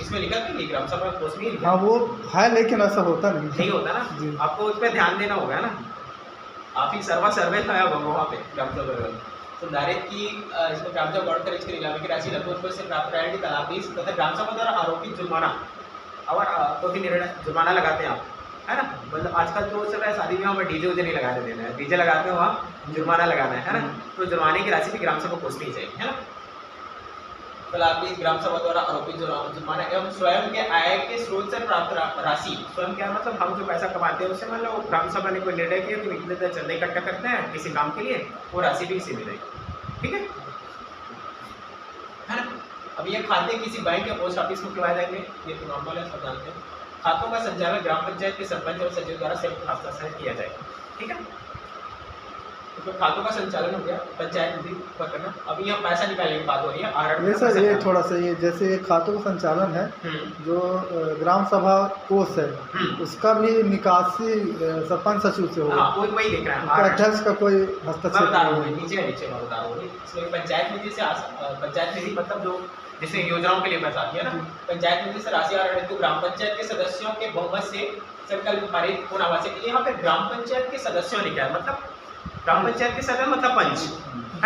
इसमें लिखा नहीं ग्राम सभा कोष में, हाँ वो है, लेकिन ऐसा होता नहीं होता ना, आपको उस पर ध्यान देना होगा ना। आप ही सर्वे खाया होगा वहाँ पे ग्राम सभा संधारित की, इसमें ग्राम सभा गौण खनिज की नीलामी की राशि, लघु उत्पन्न से प्राप्त रॉयल्टी, तालाब लीज तथा ग्राम सभा द्वारा आरोपित जुर्माना, और तो भी निर्णय जुर्माना लगाते हैं आप, है ना। मतलब आजकल तो चल रहा है शादी विवाह में डीजे उजे नहीं लगाने देना है, डीजे लगाते हैं वहाँ जुर्माना लगाना है ना। तो जुर्माने की राशि भी ग्राम सभा कोष में ही जाएगी, है ना। तालाब लीज, ग्राम सभा द्वारा आरोपित जुर्माना एवं स्वयं के आय के स्रोत से प्राप्त राशि, स्वयं क्या मतलब हम जो पैसा कमाते हैं उससे, मतलब ग्राम सभा ने कोई निर्णय किया कि इतने देर चंदा इकट्ठा करते हैं किसी काम के लिए, वो राशि भी इसी में रहेगी, ठीक है ना। अब ये खाते किसी बैंक या पोस्ट ऑफिस में खुलवाए जाएंगे, ये तो नॉर्मल है, सब जानते हैं। खातों का संचालन ग्राम पंचायत के सरपंच और सचिव द्वारा संयुक्त हस्ताक्षर किया जाएगा, ठीक है। तो खातों का संचालन हो गया, पंचायत निधि पर करना। अभी यहाँ पैसा निकालने की बात हो रही है, ये सर ये थोड़ा सा ये जैसे ये खातों का संचालन है, जो ग्राम सभा कोष है उसका भी निकासी सरपंच सचिव से होगा, वही देख रहा है, अध्यक्ष का कोई हस्तक्षेप नीचे बता रहा हूँ। इसमें पंचायत निधि से, पंचायत निधि मतलब जो जिससे योजनाओं के लिए पैसा आती है ना, पंचायत निधि से राशि आ रही है तो ग्राम पंचायत के सदस्यों के बहुमत से संकल्प पारित होना आवश्यक है। यहाँ पे ग्राम पंचायत के सदस्यों ने क्या, मतलब ग्राम पंचायत के सदस्य मतलब पंच,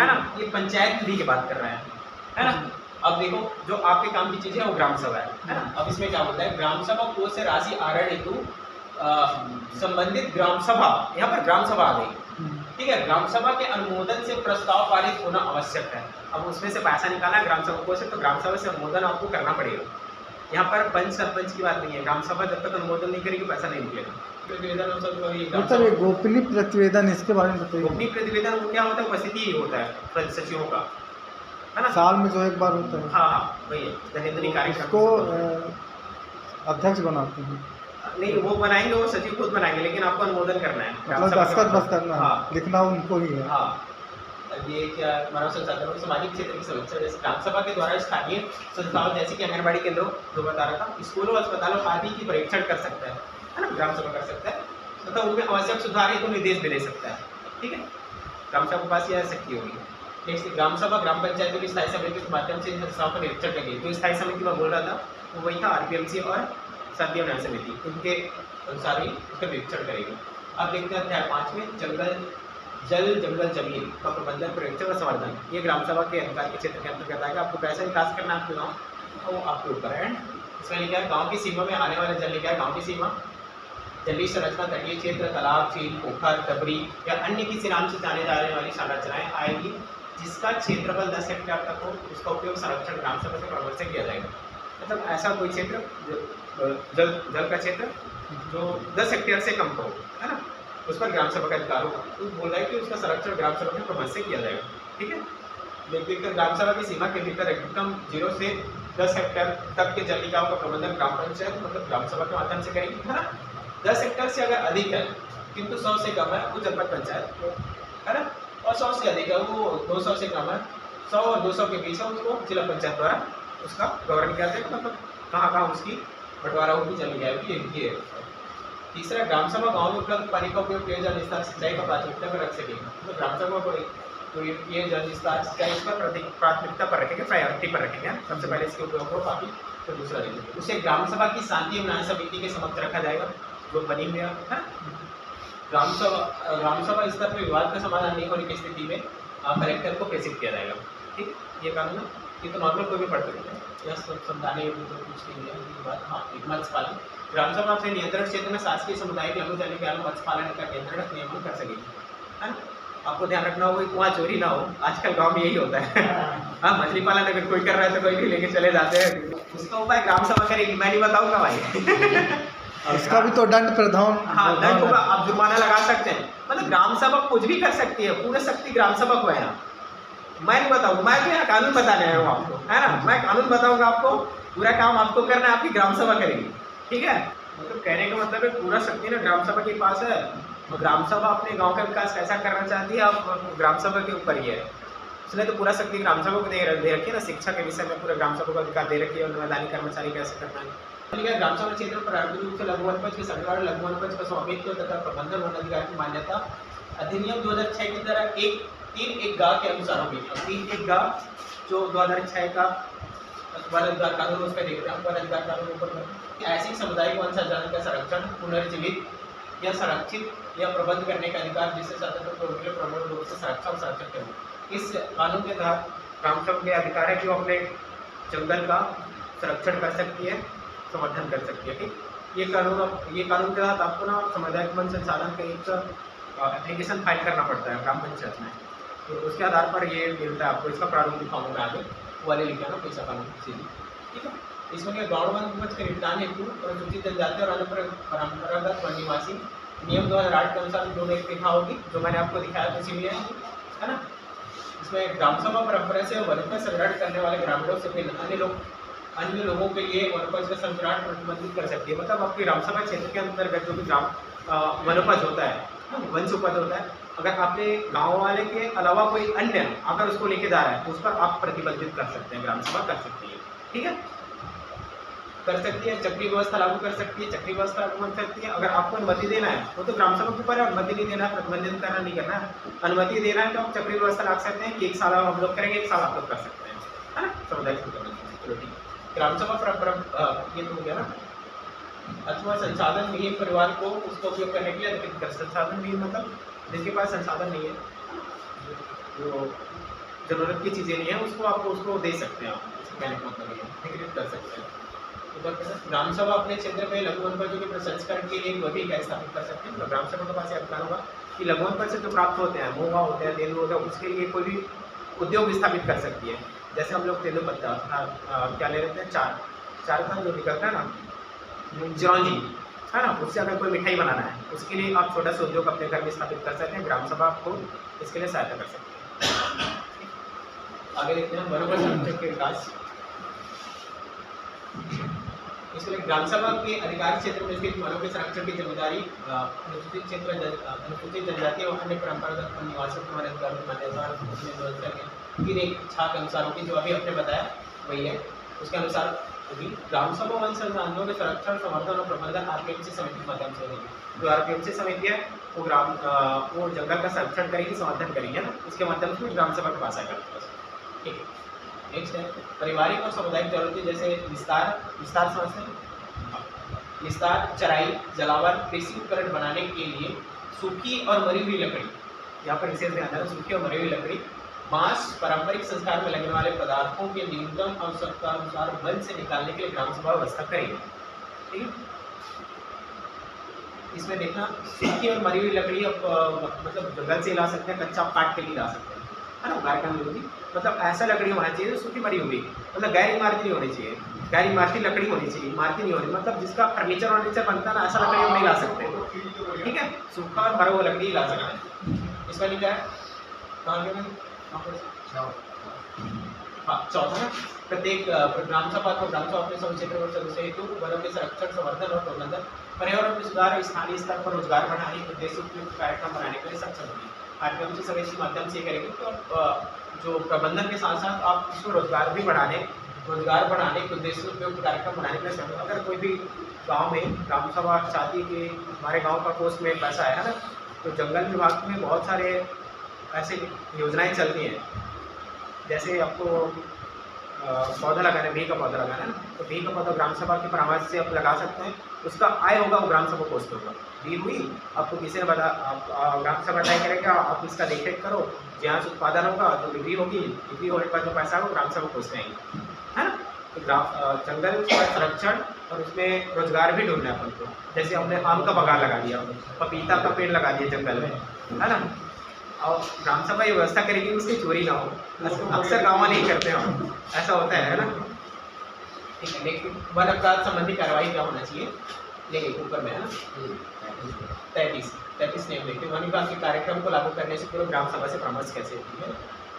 है ना, ये पंचायत निधि की बात कर रहे हैं, है ना। अब देखो जो आपके काम की चीज है वो ग्राम सभा है ना। अब इसमें क्या होता है, ग्राम सभा कोष से राशि आहरण हेतु संबंधित ग्राम सभा, यहाँ पर ग्राम सभा आ गई, ठीक है। ग्राम सभा के अनुमोदन से प्रस्ताव पारित होना आवश्यक है। अब उसमें से पैसा निकालना ग्राम सभा कोष से, तो ग्राम सभा से अनुमोदन आपको करना पड़ेगा। यहाँ पर पंच सरपंच की बात नहीं है, ग्राम सभा जब तक अनुमोदन नहीं करेगी पैसा नहीं मिलेगा। प्रतिवेदन मतलब ये गोपनीय प्रतिवेदन, इसके बारे में बताइए। गोपनीय प्रतिवेदन वो क्या होता है, उपस्थिति ही होता है सचिवों का, है ना, साल में जो एक बार होता है। हाँ वही है, जनहितनी कार्यक्रम को अध्यक्ष बनाते हैं। नहीं वो बनाएंगे, वो सचिव खुद बनाएंगे, लेकिन आपको अनुमोदन करना है, मतलब दस्तखत बस करना है, लिखना उनको ही है। हाँ ये क्या मानव संसाधन और सामाजिक क्षेत्र की समस्या, जैसे ग्राम सभा के द्वारा स्थानीय संस्थाओं जैसे कि आंगनबाड़ी केंद्रों जो बता रहा था, स्कूलों अस्पतालों आदि की परीक्षण कर सकता है ना, ग्राम सभा कर सकता है, तथा उनमें आवश्यक सुधार हेतु निर्देश भी दे सकता है, ठीक है। ग्राम सभा के पास यह शक्ति होगी। नेक्स्ट, ग्राम सभा ग्राम पंचायतों की स्थायी समिति के माध्यम से इन संस्थाओं का निरीक्षण करेगी। जो स्थायी समिति में बोल रहा था वो वही था, आरपीएमसी और शांति न्याय समिति, उनके अनुसार ही उसका निरीक्षण करेगी। अब देखते हैं अध्याय 5 में जंगल जमीन का प्रबंधन, प्रेक्षण और संवर्धन। ये ग्राम सभा के अधिकार के क्षेत्र के अंतर्गत आएगा। आपको कैसे विकास करना है आपके गाँव, वो आपके ऊपर है। इसमें लिखा है गाँव की सीमा में आने वाले जल, लिखा है गाँव की सीमा, जलीय संरचना, तटीय क्षेत्र, तालाब, झील, पोखर, डबरी या अन्य किसी नाम से जाने जाने वाली संरचनाएं आएगी जिसका क्षेत्रफल 10 हेक्टेयर तक हो, उसका उपयोग संरक्षण ग्राम सभा से परामर्श से किया जाएगा। मतलब ऐसा कोई क्षेत्र जल का क्षेत्र जो 10 हेक्टेयर से कम हो, है ना, उस पर ग्राम सभा का अधिकार होगा। तो बोल रहा है कि उसका संरक्षण ग्राम सभा के प्रबंध से किया जाएगा, ठीक है। देखते ग्राम सभा की सीमा के भीतर अधिकतम 0 से 10 हेक्टेयर तक के जल निकायों का प्रबंधन ग्राम पंचायत मतलब ग्राम सभा के माध्यम से करेगी, है ना। 10 हेक्टेयर से अगर अधिक है किंतु 100 से कम है वो जनपद पंचायत, है ना, और 100 से अधिक है वो 200 से कम है, 100 और 200 के बीच है उसको जिला पंचायत द्वारा उसका गवर्न किया जाएगा, मतलब कहाँ उसकी बंटवारा होगी जल निकाय की, ये तीसरा, ग्राम सभा गाँव में उपलब्ध पानी का उपयोग पेयजल निस्तार सिंचाई का प्राथमिकता पर रख सकेगी। तो ग्राम सभा को तो ये जल निस्तार सिंचाई इस पर प्राथमिकता पर रखेंगे, प्रायोरिटी पर रखेंगे, सबसे पहले इसके उपयोग हो, बाकी तो दूसरा देखेंगे। उसे ग्राम सभा की शांति और न्याय समिति के समक्ष रखा जाएगा जो बनी हुई है। ग्राम सभा स्तर पर विवाद का समाधान नहीं होने की स्थिति में कलेक्टर को प्रेषित किया जाएगा, ठीक। ये कानून है, ये तो नॉर्मल कोई भी पढ़ सकते हैं, यह समझाने कुछ नहीं है। बात हाँ, मत्स्य पालन, ग्राम सभा अपने नियंत्रण क्षेत्र में शासकीय सामुदायिक लघु जलीय मत्स्य पालन का नियंत्रण नियमन कर सकेगी, है ना। आपको ध्यान रखना होगा कि वहाँ चोरी ना हो, आजकल गांव में यही होता है। हाँ, मछली पालन अगर कोई कर रहा है तो कोई भी लेके चले जाते हैं, उसका उपाय ग्राम सभा करेगी, मैं नहीं बताऊंगा भाई। इसका भी तो दंड प्रधान, हाँ दंड होगा, आप जुर्माना लगा सकते हैं। मतलब ग्राम सभा कुछ भी कर सकती है, पूरी शक्ति ग्राम सभा को है। मैं नहीं बताऊंगा, मैं तो यहाँ कानून बताने आया हूँ आपको, है ना, मैं कानून बताऊंगा आपको, पूरा काम आपको करना है, आपकी ग्राम सभा करेगी, ठीक है। मतलब कहने का मतलब है पूरा शक्ति ना ग्राम सभा के पास है। और ग्राम सभा अपने गांव का विकास कैसा करना चाहती है, आप ग्राम सभा के ऊपर ही है। उसने तो पूरा शक्ति ग्राम सभा को दे रखी है ना, शिक्षा के विषय में पूरा ग्राम सभा का अधिकार दे रखी है, और मैदानी कर्मचारी कैसे करना है। ग्राम सभा क्षेत्र पर प्रारंभिक रूप से लघु वनोपज के सरकार लघु वनोपज का स्वामित्व तथा प्रबंधन वन अधिकार की मान्यता अधिनियम 2006 की तरह 3(1) गा के अनुसार होगी। 3(1) गा जो 2006 का वन अधिकार कानून, उसका देखते हैं वन अधिकार कानून ऊपर ऐसी सामुदायिक वन संचालन का संरक्षण, पुनर्जीवित या संरक्षित या प्रबंध करने का अधिकार जिससे स्वतंत्र प्रमुख रूप से संरक्षण संरक्षण करें। इस कानून के तहत ग्राम सभा के अधिकार है कि वो अपने जंगल का संरक्षण कर सकती है, समर्थन कर सकती है, ठीक। ये कानून के तहत आपको ना सामुदायिक वन संचालन का एक एप्लीकेशन फाइल करना पड़ता है ग्राम पंचायत में, तो उसके आधार पर ये मिलता है आपको। इसका प्रारूप दिखाऊंगा आगे, वाले लिखा ना पैसा कानून सीधी, ठीक है। इसमें क्या गौड़ वन उपज के निपटान हेतु अनुसूचित जनजाति और अन्य परंपरागत वन निवासी नियम 2008 के अनुसार 2(1) लिखा होगी, जो मैंने आपको दिखाया था, इसीलिए है ना। इसमें ग्राम सभा परंपरा से वनोपज संग्रहण करने वाले ग्रामीणों से भिन्न अन्य लोगों के लिए वनोपज का संग्रहण प्रतिबंधित कर सकती है। मतलब आपकी ग्राम सभा क्षेत्र के अंतर्गत जो भी ग्राम वनोपज होता है, वंश उपज होता है, अगर आपने गांव वाले के अलावा कोई अन्य अगर उसको लेके जा रहा है तो उस पर आप प्रतिबंधित कर सकते हैं, ग्राम सभा कर सकती है, ठीक है, कर सकती है। चक्री व्यवस्था लागू कर सकती है, चक्री व्यवस्था लागू कर सकती है। अगर आपको अनुमति देना है वो तो ग्राम सभा के ऊपर है, अनुमति नहीं देना है, प्रतिबंधित करना नहीं करना है। अनुमति देना है तो आप चक्री व्यवस्था ला सकते हैं कि 1 साल हम लोग करेंगे, 1 साल आप लोग कर सकते हैं, है ना, सामुदायिक चलो ठीक। ग्राम सभा ये तो हो गया ना। अथवा संसाधन विहीन परिवार को उसका उपयोग करने के लिए अधिकृत कर, संसाधन विहीन मतलब जिनके पास संसाधन नहीं है, जो ज़रूरत की चीज़ें नहीं है उसको आप उसको दे सकते हैं, आप कहने का मतलब ये वितरित कर सकते हैं। तो ग्राम सभा अपने क्षेत्र में लघु वनोपजों के प्रसंस्करण के लिए वही क्या स्थापित कर सकते हैं। तो ग्राम सभा के पास अधिकार होगा कि लघु वनोपज से जो प्राप्त होते हैं, मोहा होते हैं, तेंदू होता है, उसके लिए कोई भी उद्योग स्थापित कर सकती है। जैसे हम लोग तेंदू पत्ता क्या ले लेते हैं, चार का जो निकलता है ना चिरौंजी, है ना, उससे अगर कोई मिठाई बनाना है उसके लिए आप छोटा सा उद्योग अपने घर में स्थापित कर सकते हैं। ग्राम सभा आपको इसके लिए सहायता कर सकती है। आगे देखते हैं वनोपज संरक्षण के विकास। इसके लिए ग्राम सभा के अधिकार क्षेत्र में स्थित वनों के संरक्षण की जिम्मेदारी अनुसूचित क्षेत्र, अनुसूचित जनजाति और अन्य परंपरागत निवासियों के अधिकार की मान्यता की रेखा के अनुसार होगी, जो अभी आपने बताया वही है, उसके अनुसार होगी। ग्राम सभा वन संसाधनों के संरक्षण, संवर्धन और प्रबंधन आरपीएमसी समिति के माध्यम से होगी। जो आरपीएमसी समिति है वो जंगल का संरक्षण करेगी, संवर्धन करेगी, है ना, उसके माध्यम से ग्राम सभा के पास आएगा। ठीक है, नेक्स्ट है पारिवारिक और सामुदायिक जरूरतें, जैसे विस्तार समझते हैं। विस्तार, चराई, जलावन, कृषि उपकरण बनाने के लिए सूखी और मरी हुई लकड़ी, यहाँ पर विशेष ध्यान देना, सूखी और मरी हुई लकड़ी, बांस, पारंपरिक संस्कार में लगने वाले पदार्थों के न्यूनतम आवश्यकता अनुसार वन से निकालने के लिए ग्राम सभा व्यवस्था करेगी। ठीक है, इसमें देखना सूखी और मरी हुई लकड़ी मतलब जंगल से ला सकते हैं, कच्चा काट के लिए ला सकते हैं, है ना, कार्यक्रम होगी। मतलब ऐसा लकड़ी होना चाहिए जो सूखी मरी हुई, मतलब गैर इमारती नहीं होनी चाहिए, गैर इमारती लकड़ी होनी चाहिए, इमारती नहीं होनी, मतलब जिसका फर्नीचर वर्नीचर बनता है ना, ऐसा लकड़ी हम नहीं ला सकते। ठीक है, सूखा और मरा हुआ लकड़ी ला सकते हैं। इसका लिखा है हाँ, चौथा ना, प्रत्येक ग्राम सभा को ग्राम सभा अपने क्षेत्र और सदस्य हेतु वनों के संरक्षण, संवर्धन और प्रबंधन, पर्यावरण में सुधार, स्थानीय स्तर पर रोजगार बढ़ाने के उद्देश्य उपयुक्त कार्यक्रम बनाने के लिए सक्षम होगी। आरपीएमसी समिति के माध्यम से करेंगे तो जो प्रबंधन के साथ साथ आप इसको रोजगार बढ़ाने के उद्देश्य से उपयुक्त कार्यक्रम बनाने के लिए सक्षम। अगर कोई भी गाँव में ग्राम सभा चाहती है कि हमारे गाँव का कोष में पैसा है ना, तो जंगल विभाग में बहुत सारे ऐसे योजनाएं चलती हैं। जैसे आपको पौधा लगाना है, भी का पौधा लगाना है, तो भी का पौधा ग्राम सभा के परामर्श से आप लगा सकते हैं। उसका आय होगा वो ग्राम सभा कोष होगा। भी हुई आपको किसी ने बता, ग्राम सभा तय करेगा, आप इसका देखरेख करो, जहाँ से उत्पादन होगा जो बिक्री होगी, बिक्री होने पर जो पैसा होगा ग्राम सभा कोष में आएगी, है ना। तो जंगल का संरक्षण और उसमें रोजगार भी ढूंढना है अपन को। जैसे हमने आम का बगान लगा दिया, पपीता का पेड़ लगा दिया जंगल में, है ना, और ग्राम सभा ये व्यवस्था करेगी उसकी चोरी ना हो। अक्सर गाँव नहीं करते हैं, ऐसा होता है ना। ठीक है, नेक्स्ट वन अपराध संबंधी कार्रवाई क्या होना चाहिए, ये ऊपर में है ना 33 नियम देखते हैं। वन विभाग के कार्यक्रम को लागू करने से पूर्व ग्राम सभा से परामर्श कैसे होती है।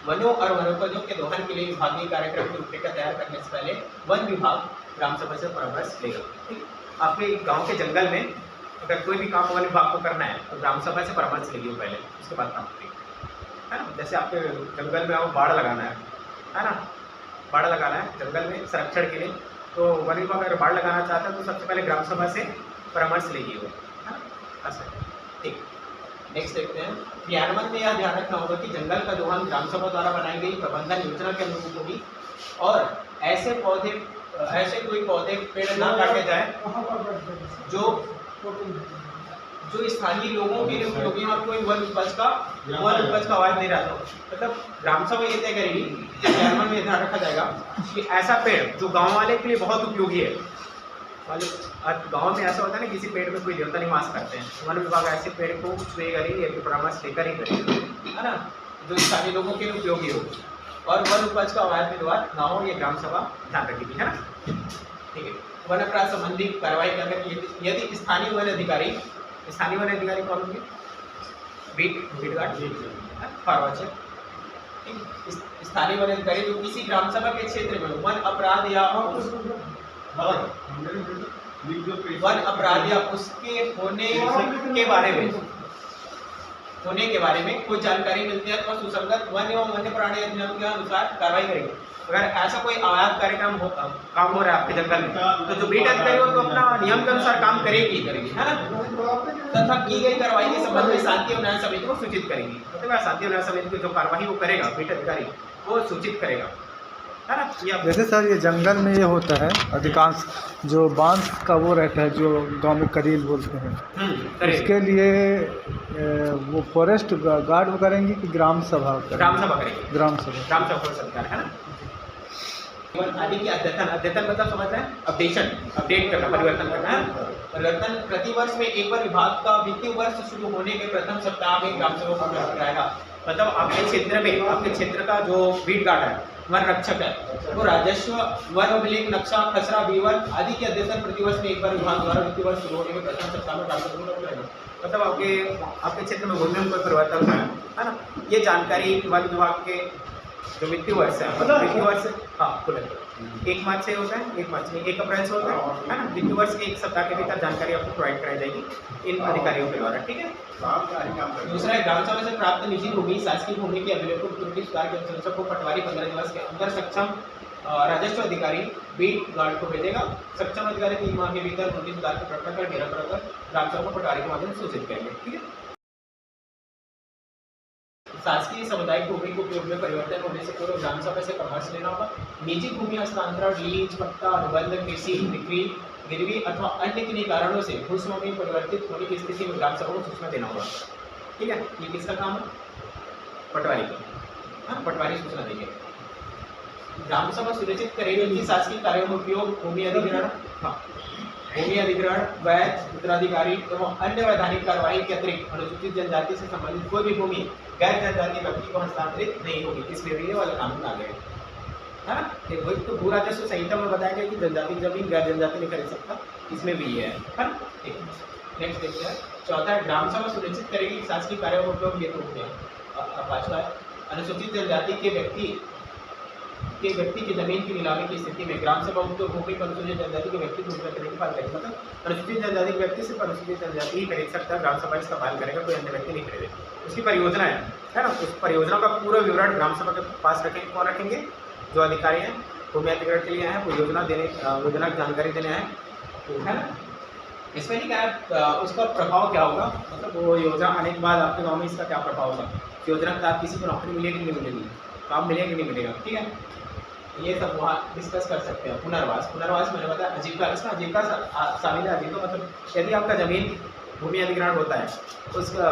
वनों और वनोपजों के दोहन के लिए विभागीय कार्यक्रम की रूपरेखा तैयार करने से पहले वन विभाग ग्राम सभा से परामर्श लेगा। ठीक, आपके गाँव के जंगल में अगर कोई भी काम वन विभाग को करना है तो ग्राम सभा से परामर्श लेगी पहले, उसके बाद काम करेगी, है ना। जैसे आपके जंगल में आपको बाड़ लगाना है ना, बाड़ लगाना है जंगल में संरक्षण के लिए, तो वन विभाग अगर बाड़ लगाना चाहता है तो सबसे पहले ग्राम सभा से परामर्श लेगी वो, है ना। ऐसा ठीक, नेक्स्ट देखते हैं। क्रियान्वयन में यह ध्यान रखना होगा कि जंगल का दोहन ग्राम सभा द्वारा बनाई गई प्रबंधन योजना के अनुरूप होगी और ऐसे कोई पौधे पेड़ ना काटे जाए जो स्थानीय लोगों के लिए उपयोगी और कोई वन उपज का आवाज नहीं रहता। मतलब ग्राम सभा ये तय करेगी, क्रियान्वयन में ध्यान रखा जाएगा कि ऐसा पेड़ जो गांव वाले के लिए बहुत उपयोगी है। गांव में ऐसा होता है ना, किसी पेड़ में कोई देवता निवास करते हैं, वन विभाग ऐसे पेड़ को छुएगा नहीं, या परामर्श लेकर ही करेगा, है ना, जो स्थानीय लोगों के लिए उपयोगी हो और वन उपज का अवैध विवाद ना हो, ये ग्राम सभा ध्यान रखेगी, है ना। ठीक है, वन अपराध संबंधी कार्रवाई करके यदि स्थानीय वन अधिकारी कौन होंगे, बीट गार्ड, फॉरवर्ड, स्थानीय वन अधिकारी जो किसी ग्राम सभा के क्षेत्र में वन अपराध या उसके होने के बारे में कोई जानकारी मिलती है तो सुसंगत वन एवं वन्य प्राणी अधिनियम के अनुसार कार्रवाई करेंगे। अगर ऐसा कोई अवैध कार्यक्रम काम हो रहा है आपके जंगल में, तो जो बीट अधिकारी हो तो अपना नियम के अनुसार काम करेगी, है ना, तथा की गई कार्रवाई के संबंध में शांति और न्याय समिति को सूचित करेगी। मतलब शांति और न्याय समिति की जो कार्रवाई वो करेगा बीट अधिकारी, वो सूचित करेगा, है ना। ये आप- जैसे सर ये जंगल में ये होता है अधिकांश जो बांस का वो रहता है जो गांव में करील बोलते हैं, करें। उसके लिए वो फॉरेस्ट गार्ड वो करेंगे कि ग्राम सभा करेंगे? ग्राम सभा करेंगे, ग्राम सभा। ग्राम सभा का सरकार है ना। केवल आदि की अद्यतन, अद्यतन मतलब समझ रहे हैं, अपडेशन, अपडेट करना, परिवर्तन करना है। परिवर्तन प्रतिवर्ष में एक बार विभाग का वित्तीय वर्ष शुरू होने के प्रथम सप्ताह में ग्राम सभा को प्रस्तुत कराएगा। मतलब आपके क्षेत्र में, आपके क्षेत्र का जो बीट गार्ड है, वन रक्षक है, वो राजस्व, वन अभिलेख, नक्शा, खसरा, बीवर आदि के अद्यतन प्रतिवर्ष में एक बार विभाग द्वारा वित्तीय वर्ष शुरू होने के प्रथम सप्ताह में ग्राम सभा को कराएगा। मतलब आपके क्षेत्र में भूमि में कोई परिवर्तन है ना, ये जानकारी वन विभाग के जो वित्तीय वर्ष है, मतलब वित्तीय वर्ष, हाँ खुले 1 मार्च से होता है, 1 मार्च में 1 अप्रैल से होता है ना। वित्तीय वर्ष के 1 सप्ताह के भीतर जानकारी आपको प्रोवाइड कराई जाएगी इन अधिकारियों के द्वारा, ठीक है। दूसरा है ग्राम सभा से प्राप्त निजी भूमि, शासकीय भूमि के अभिलेखों त्रुटि सुधार के अनुशंसा को पटवारी 15 दिवस के अंदर सक्षम राजस्व अधिकारी बीट गार्ड को भेजेगा। सक्षम अधिकारी 3 माह के भीतर त्रुटि सुधार की प्रकरण कर घेरा कर ग्राम सभा को पटवारी के माध्यम से सूचित करेंगे, ठीक है। शासकीय सामुदायिक भूमि को उपयोग में परिवर्तन होने से पूर्व ग्राम सभा से परामर्श लेना होगा। निजी भूमि हस्तांतरण, लीज, पट्टा, अनुबंध, कृषि, बिक्री, गिरवी अथवा अन्य किन्हीं कारणों से भूस्वामी परिवर्तित होने की स्थिति में ग्राम सभा को सूचना देना होगा, ठीक है। ये किसका काम है? पटवारी का, हाँ पटवारी सूचना देंगे। ग्राम सभा सुनिश्चित करेगी कि शासकीय कार्यों में उपयोग भूमि अधिग्रहण, हाँ भूमि अधिग्रहण, वैध उत्तराधिकारी एवं अन्य वैधानिक कार्रवाई के अतिरिक्त अनुसूचित जनजाति से संबंधित कोई भी भूमि गैर जनजातीय व्यक्ति को हस्तांतरित नहीं होगी। इसमें भी ये वाला कानून आ गया है ना। तो भू राजस्व संहिता में बताया गया कि जनजाति जमीन गैर जनजाति नहीं खरीद सकता, इसमें भी ये है ना। नेक्स्ट देखते हैं। चौथा है ग्राम सभा सुनिश्चित करेगी कि शासकीय कार्यों में उपयोग हेतु हो गया। पांचवा है अनुसूचित जनजाति के व्यक्ति की जमीन की नीलामी की स्थिति में ग्राम सभा उक्त भूमि को अनुसूचित जनजाति के व्यक्ति को करने की पालन करेगी। मतलब अनुसूचित जनजाति के व्यक्ति सिर्फ अनुसूचित जनजाति ही खरीद सकता है, ग्राम सभा इसका पालन करेगा, कोई अन्य व्यक्ति नहीं खरीदेगा। उसकी परियोजना है ना, उस परियोजना का पूरा विवरण ग्राम सभा के पास रखेंगे। कौन रखेंगे? जो अधिकारी हैं, भूमि अधिग्रहण के लिए हैं, वो योजना की जानकारी देने आए, है ना। इसमें नहीं क्या उसका प्रभाव क्या होगा, मतलब वो योजना आने के बाद आपके गाँव में इसका क्या प्रभाव होगा, योजना के तहत किसी को नौकरी मिलेगी नहीं मिलेगी, काम मिलेगा कि नहीं मिलेगा, ठीक है। ये सब वहाँ डिस्कस कर सकते हैं। पुनर्वास मैंने बताया आजीविका, इसमें आजीविका शामिल है। आजीविका मतलब यदि आपका जमीन भूमि अधिग्रहण होता है, उसका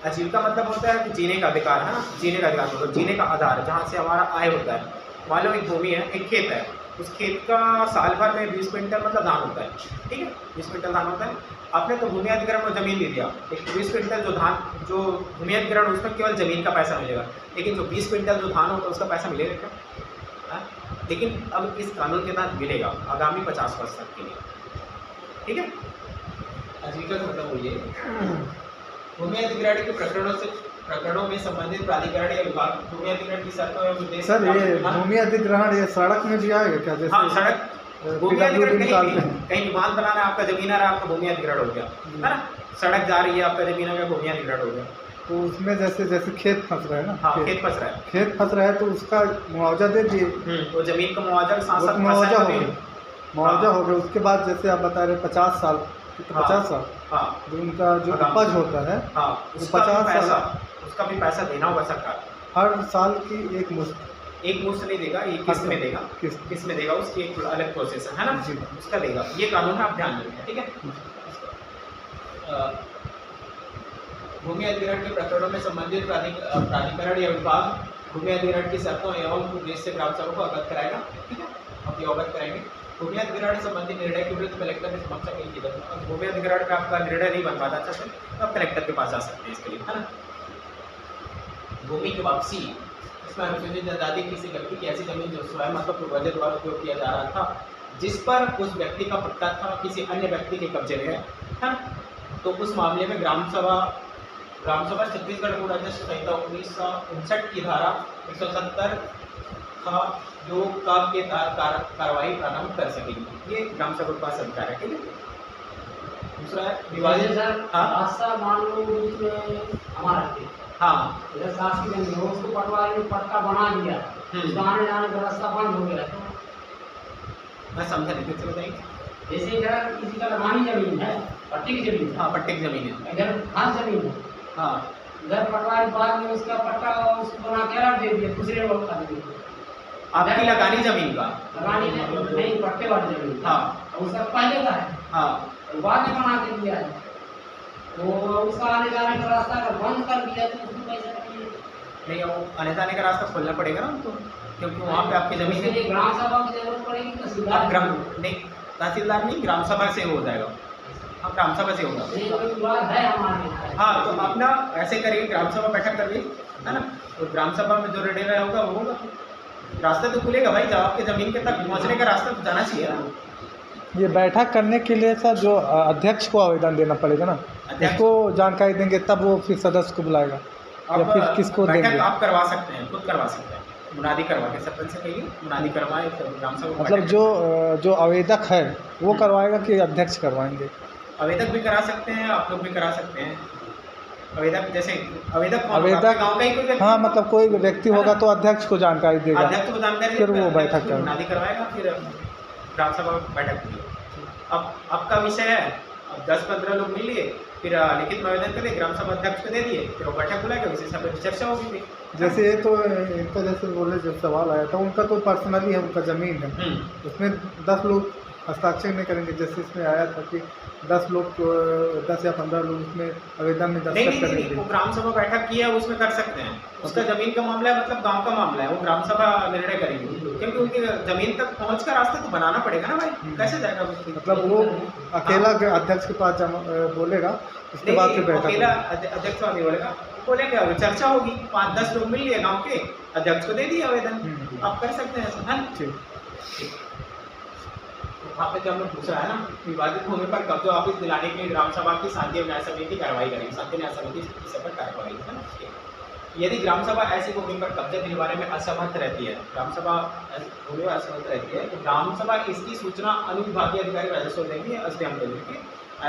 आजीविका मतलब होता है कि जीने का अधिकार है ना, जीने का अधिकार मतलब जीने का आधार, जहाँ से हमारा आय होता है। मान लो एक भूमि है, एक खेत है, उस खेत का साल भर में 20 क्विंटल मतलब धान होता है, ठीक है, 20 क्विंटल धान होता है। आपने तो भूमि अधिग्रहण में जमीन ले लिया, एक 20 क्विंटल जो भूमि अधिग्रहण उसमें केवल जमीन का पैसा मिलेगा, लेकिन जो 20 क्विंटल जो धान होता है उसका पैसा मिलेगा क्या? लेकिन अब इस कानून के तहत मिलेगा आगामी 50 वर्ष तक के लिए, ठीक है। आजीविका का मतलब वो ये भूमि अधिग्रहण के प्रकरणों में संबंधित प्राधिकरण या विभाग भूमि अधिग्रहण की शर्तों एवं उद्देश्य। सर ये भूमि अधिग्रहण ये सड़क में भी आएगा क्या? जैसे हाँ, सड़क भूमि अधिग्रहण कहीं विमान बनाना है, आपका जमीन आ रहा है, आपका भूमि अधिग्रहण हो गया, है ना। सड़क जा रही है, आपका जमीन आ गया, भूमि अधिग्रहण हो गया। तो उसमें जैसे खेत फंस रहा है ना, हाँ, खेत फंस रहा है तो उसका मुआवजा दे दिए, वो जमीन का मुआवजा मुआवजा हो गया। उसके बाद जैसे आप बता रहे 50 साल, 50 साल, हाँ, जो उनका जो उपज होता है, हाँ, उसका भी पैसा देना होगा सरकार। हर साल की एक मुश्त नहीं देगा, ये किस्त में देगा, किस्त में देगा, उसकी एक अलग प्रोसेस है ना, उसका देगा। ये कानून है, आप ध्यान रखिए, ठीक है। भूमि अधिग्रहण के प्रकरणों में संबंधित प्राधिकरण या विभाग भूमि अधिग्रहण की शर्तों एवं उद्देश्य से ग्राम सभा को अवगत कराएगा, ठीक है, अब अवगत कराएंगे। भूमि अधिग्रहण संबंधी निर्णय के विरुद्ध कलेक्टर के समक्ष अपील की जाती। भूमि अधिग्रहण का आपका निर्णय नहीं बन पाता अच्छा से, तो आप कलेक्टर के पास जा सकते हैं इसके लिए, है ना। भूमि की वापसी, इसमें अनुसूचित जनजाति किसी व्यक्ति की ऐसी जमीन जो स्वयं मतलब पूर्वजों द्वारा उपयोग किया जा रहा था, जिस पर उस व्यक्ति का पट्टा था, किसी अन्य व्यक्ति के कब्जे में है ना, तो उस मामले में ग्राम सभा छत्तीसगढ़ भू राजस्व संहिता 1959 की धारा 170 का जो काम के तहत कार्रवाई प्रारंभ कर सकेगी। ये ग्राम सभा के पास अधिकार है, ठीक है। दूसरा है विवादित, हाँ मान लो हमारा हाँ इधर शासकीय जमीन हो, उसको पटवारी ने पट्टा बना दिया, आने जाने का रास्ता बंद हो गया, तो मैं समझा नहीं, फिर से बताइए। जैसे इधर किसी का लगानी जमीन है, पट्टे की जमीन, हाँ पट्टे की जमीन है, इधर खास जमीन है, हाँ इधर पटवारी बाद में उसका पट्टा उसको बना के रख दे दिया दूसरे लोग का जमीन, आपकी लगानी जमीन का। लगानी नहीं, पट्टे वाली जमीन का। हाँ और उसका पहले का है, हाँ और बाद में बना के दिया है, तो उसका आने जाने का रास्ता अगर बंद कर दिया तो उसको कैसे करेंगे? नहीं, वो आने जाने का रास्ता खोलना पड़ेगा ना उनको, क्योंकि वहाँ पे आपकी जमीन उसके लिए है। ग्राम सभा की जरूरत पड़ेगी, आप तहसीलदार ग्राम नहीं, तहसीलदार नहीं, ग्राम सभा से हो जाएगा। हाँ ग्राम सभा से होगा। ये कोई विवाद है हमारे यहाँ। हाँ तो आप ना ऐसे करिए, ग्राम सभा बैठक करिए, है ना, तो ग्राम सभा में जो निर्णय होगा वो होगा, रास्ता तो खुलेगा भाई, जब आपके ज़मीन के तक पहुँचने का रास्ता तो जाना चाहिए ना। ये बैठक करने के लिए सर जो अध्यक्ष को आवेदन देना पड़ेगा ना, अध्यक्ष- उसको जानकारी देंगे तब वो फिर सदस्य को बुलाएगा, या फिर किसको बैठक देंगे? आप करवा सकते हैं, खुद करवा सकते हैं, मुनादी करवा के सरपंच से कहिए, मुनादी करवाए तो ग्राम सभा मतलब बैठक- जो आवेदक है वो करवाएगा कि अध्यक्ष करवाएंगे? आवेदक भी करा सकते हैं, आप लोग भी करा सकते हैं। आवेदक जैसे आवेदक कौन होगा? आवेदक- आपके गाँव का ही कोई व्यक्ति हाँ होगा? मतलब कोई व्यक्ति होगा तो अध्यक्ष को जानकारी देगा। अध्यक्ष को जानकारी फिर देगा, वो अध्यक्ष बैठक को करेगा। मुनादी करवाएगा, फिर ग्राम सभा बैठक होगी। अब आपका विषय है, अब 10-15 लोग मिल लिए, फिर लिखित में आवेदन कर दिए, ग्राम सभा अध्यक्ष को दे दिए, फिर वो बैठक बुलाएगा, उसी सब पर चर्चा होगी फिर। जैसे ये तो इनका जैसे बोले जब सवाल आया था, उनका तो पर्सनली है, उनका ज़मीन है, उसमें 10 लोग हस्ताक्षर नहीं करेंगे। जैसे इसमें आया था कि 10 लोग 10 या 15 लोग उसमें आवेदन में नहीं दस्तखत नहीं नहीं, करेंगे। वो ग्राम सभा बैठक की है, उसमें कर सकते हैं। उसका जमीन का मामला है, मतलब गांव का मामला है, वो ग्राम सभा निर्णय करेगी, क्योंकि उनकी जमीन तक पहुंच का रास्ता तो बनाना पड़ेगा ना भाई, कैसे जाएगा वो? मतलब वो अकेला अध्यक्ष के पास बोलेगा, उसके नहीं बाद नहीं, फिर वो बैठक अकेला होगी। अध्यक्ष नहीं बोलेगा, बोलेंगे, अब चर्चा होगी, 5-10 लोग मिल लिए गांव के, अध्यक्ष को दे दिए आवेदन, आप कर सकते हैं ऐसा, है ना? ठीक। वहाँ पे जब लोग दूसरा है ना, विवादित भूमि पर कब्जा वापस दिलाने के लिए ग्राम सभा की शांति न्याय समिति कार्रवाई करेगी, शांति न्याय समिति इस पर कार्रवाई है ना। यदि ग्राम सभा ऐसी भूमि पर कब्जा दिलवाने में असमर्थ रहती है, ग्राम सभा भूमि पर असमर्थ रहती है, तो ग्राम सभा इसकी सूचना अनुविभागीय अधिकारी राजस्व देंगे, एसडीएम को देंगे,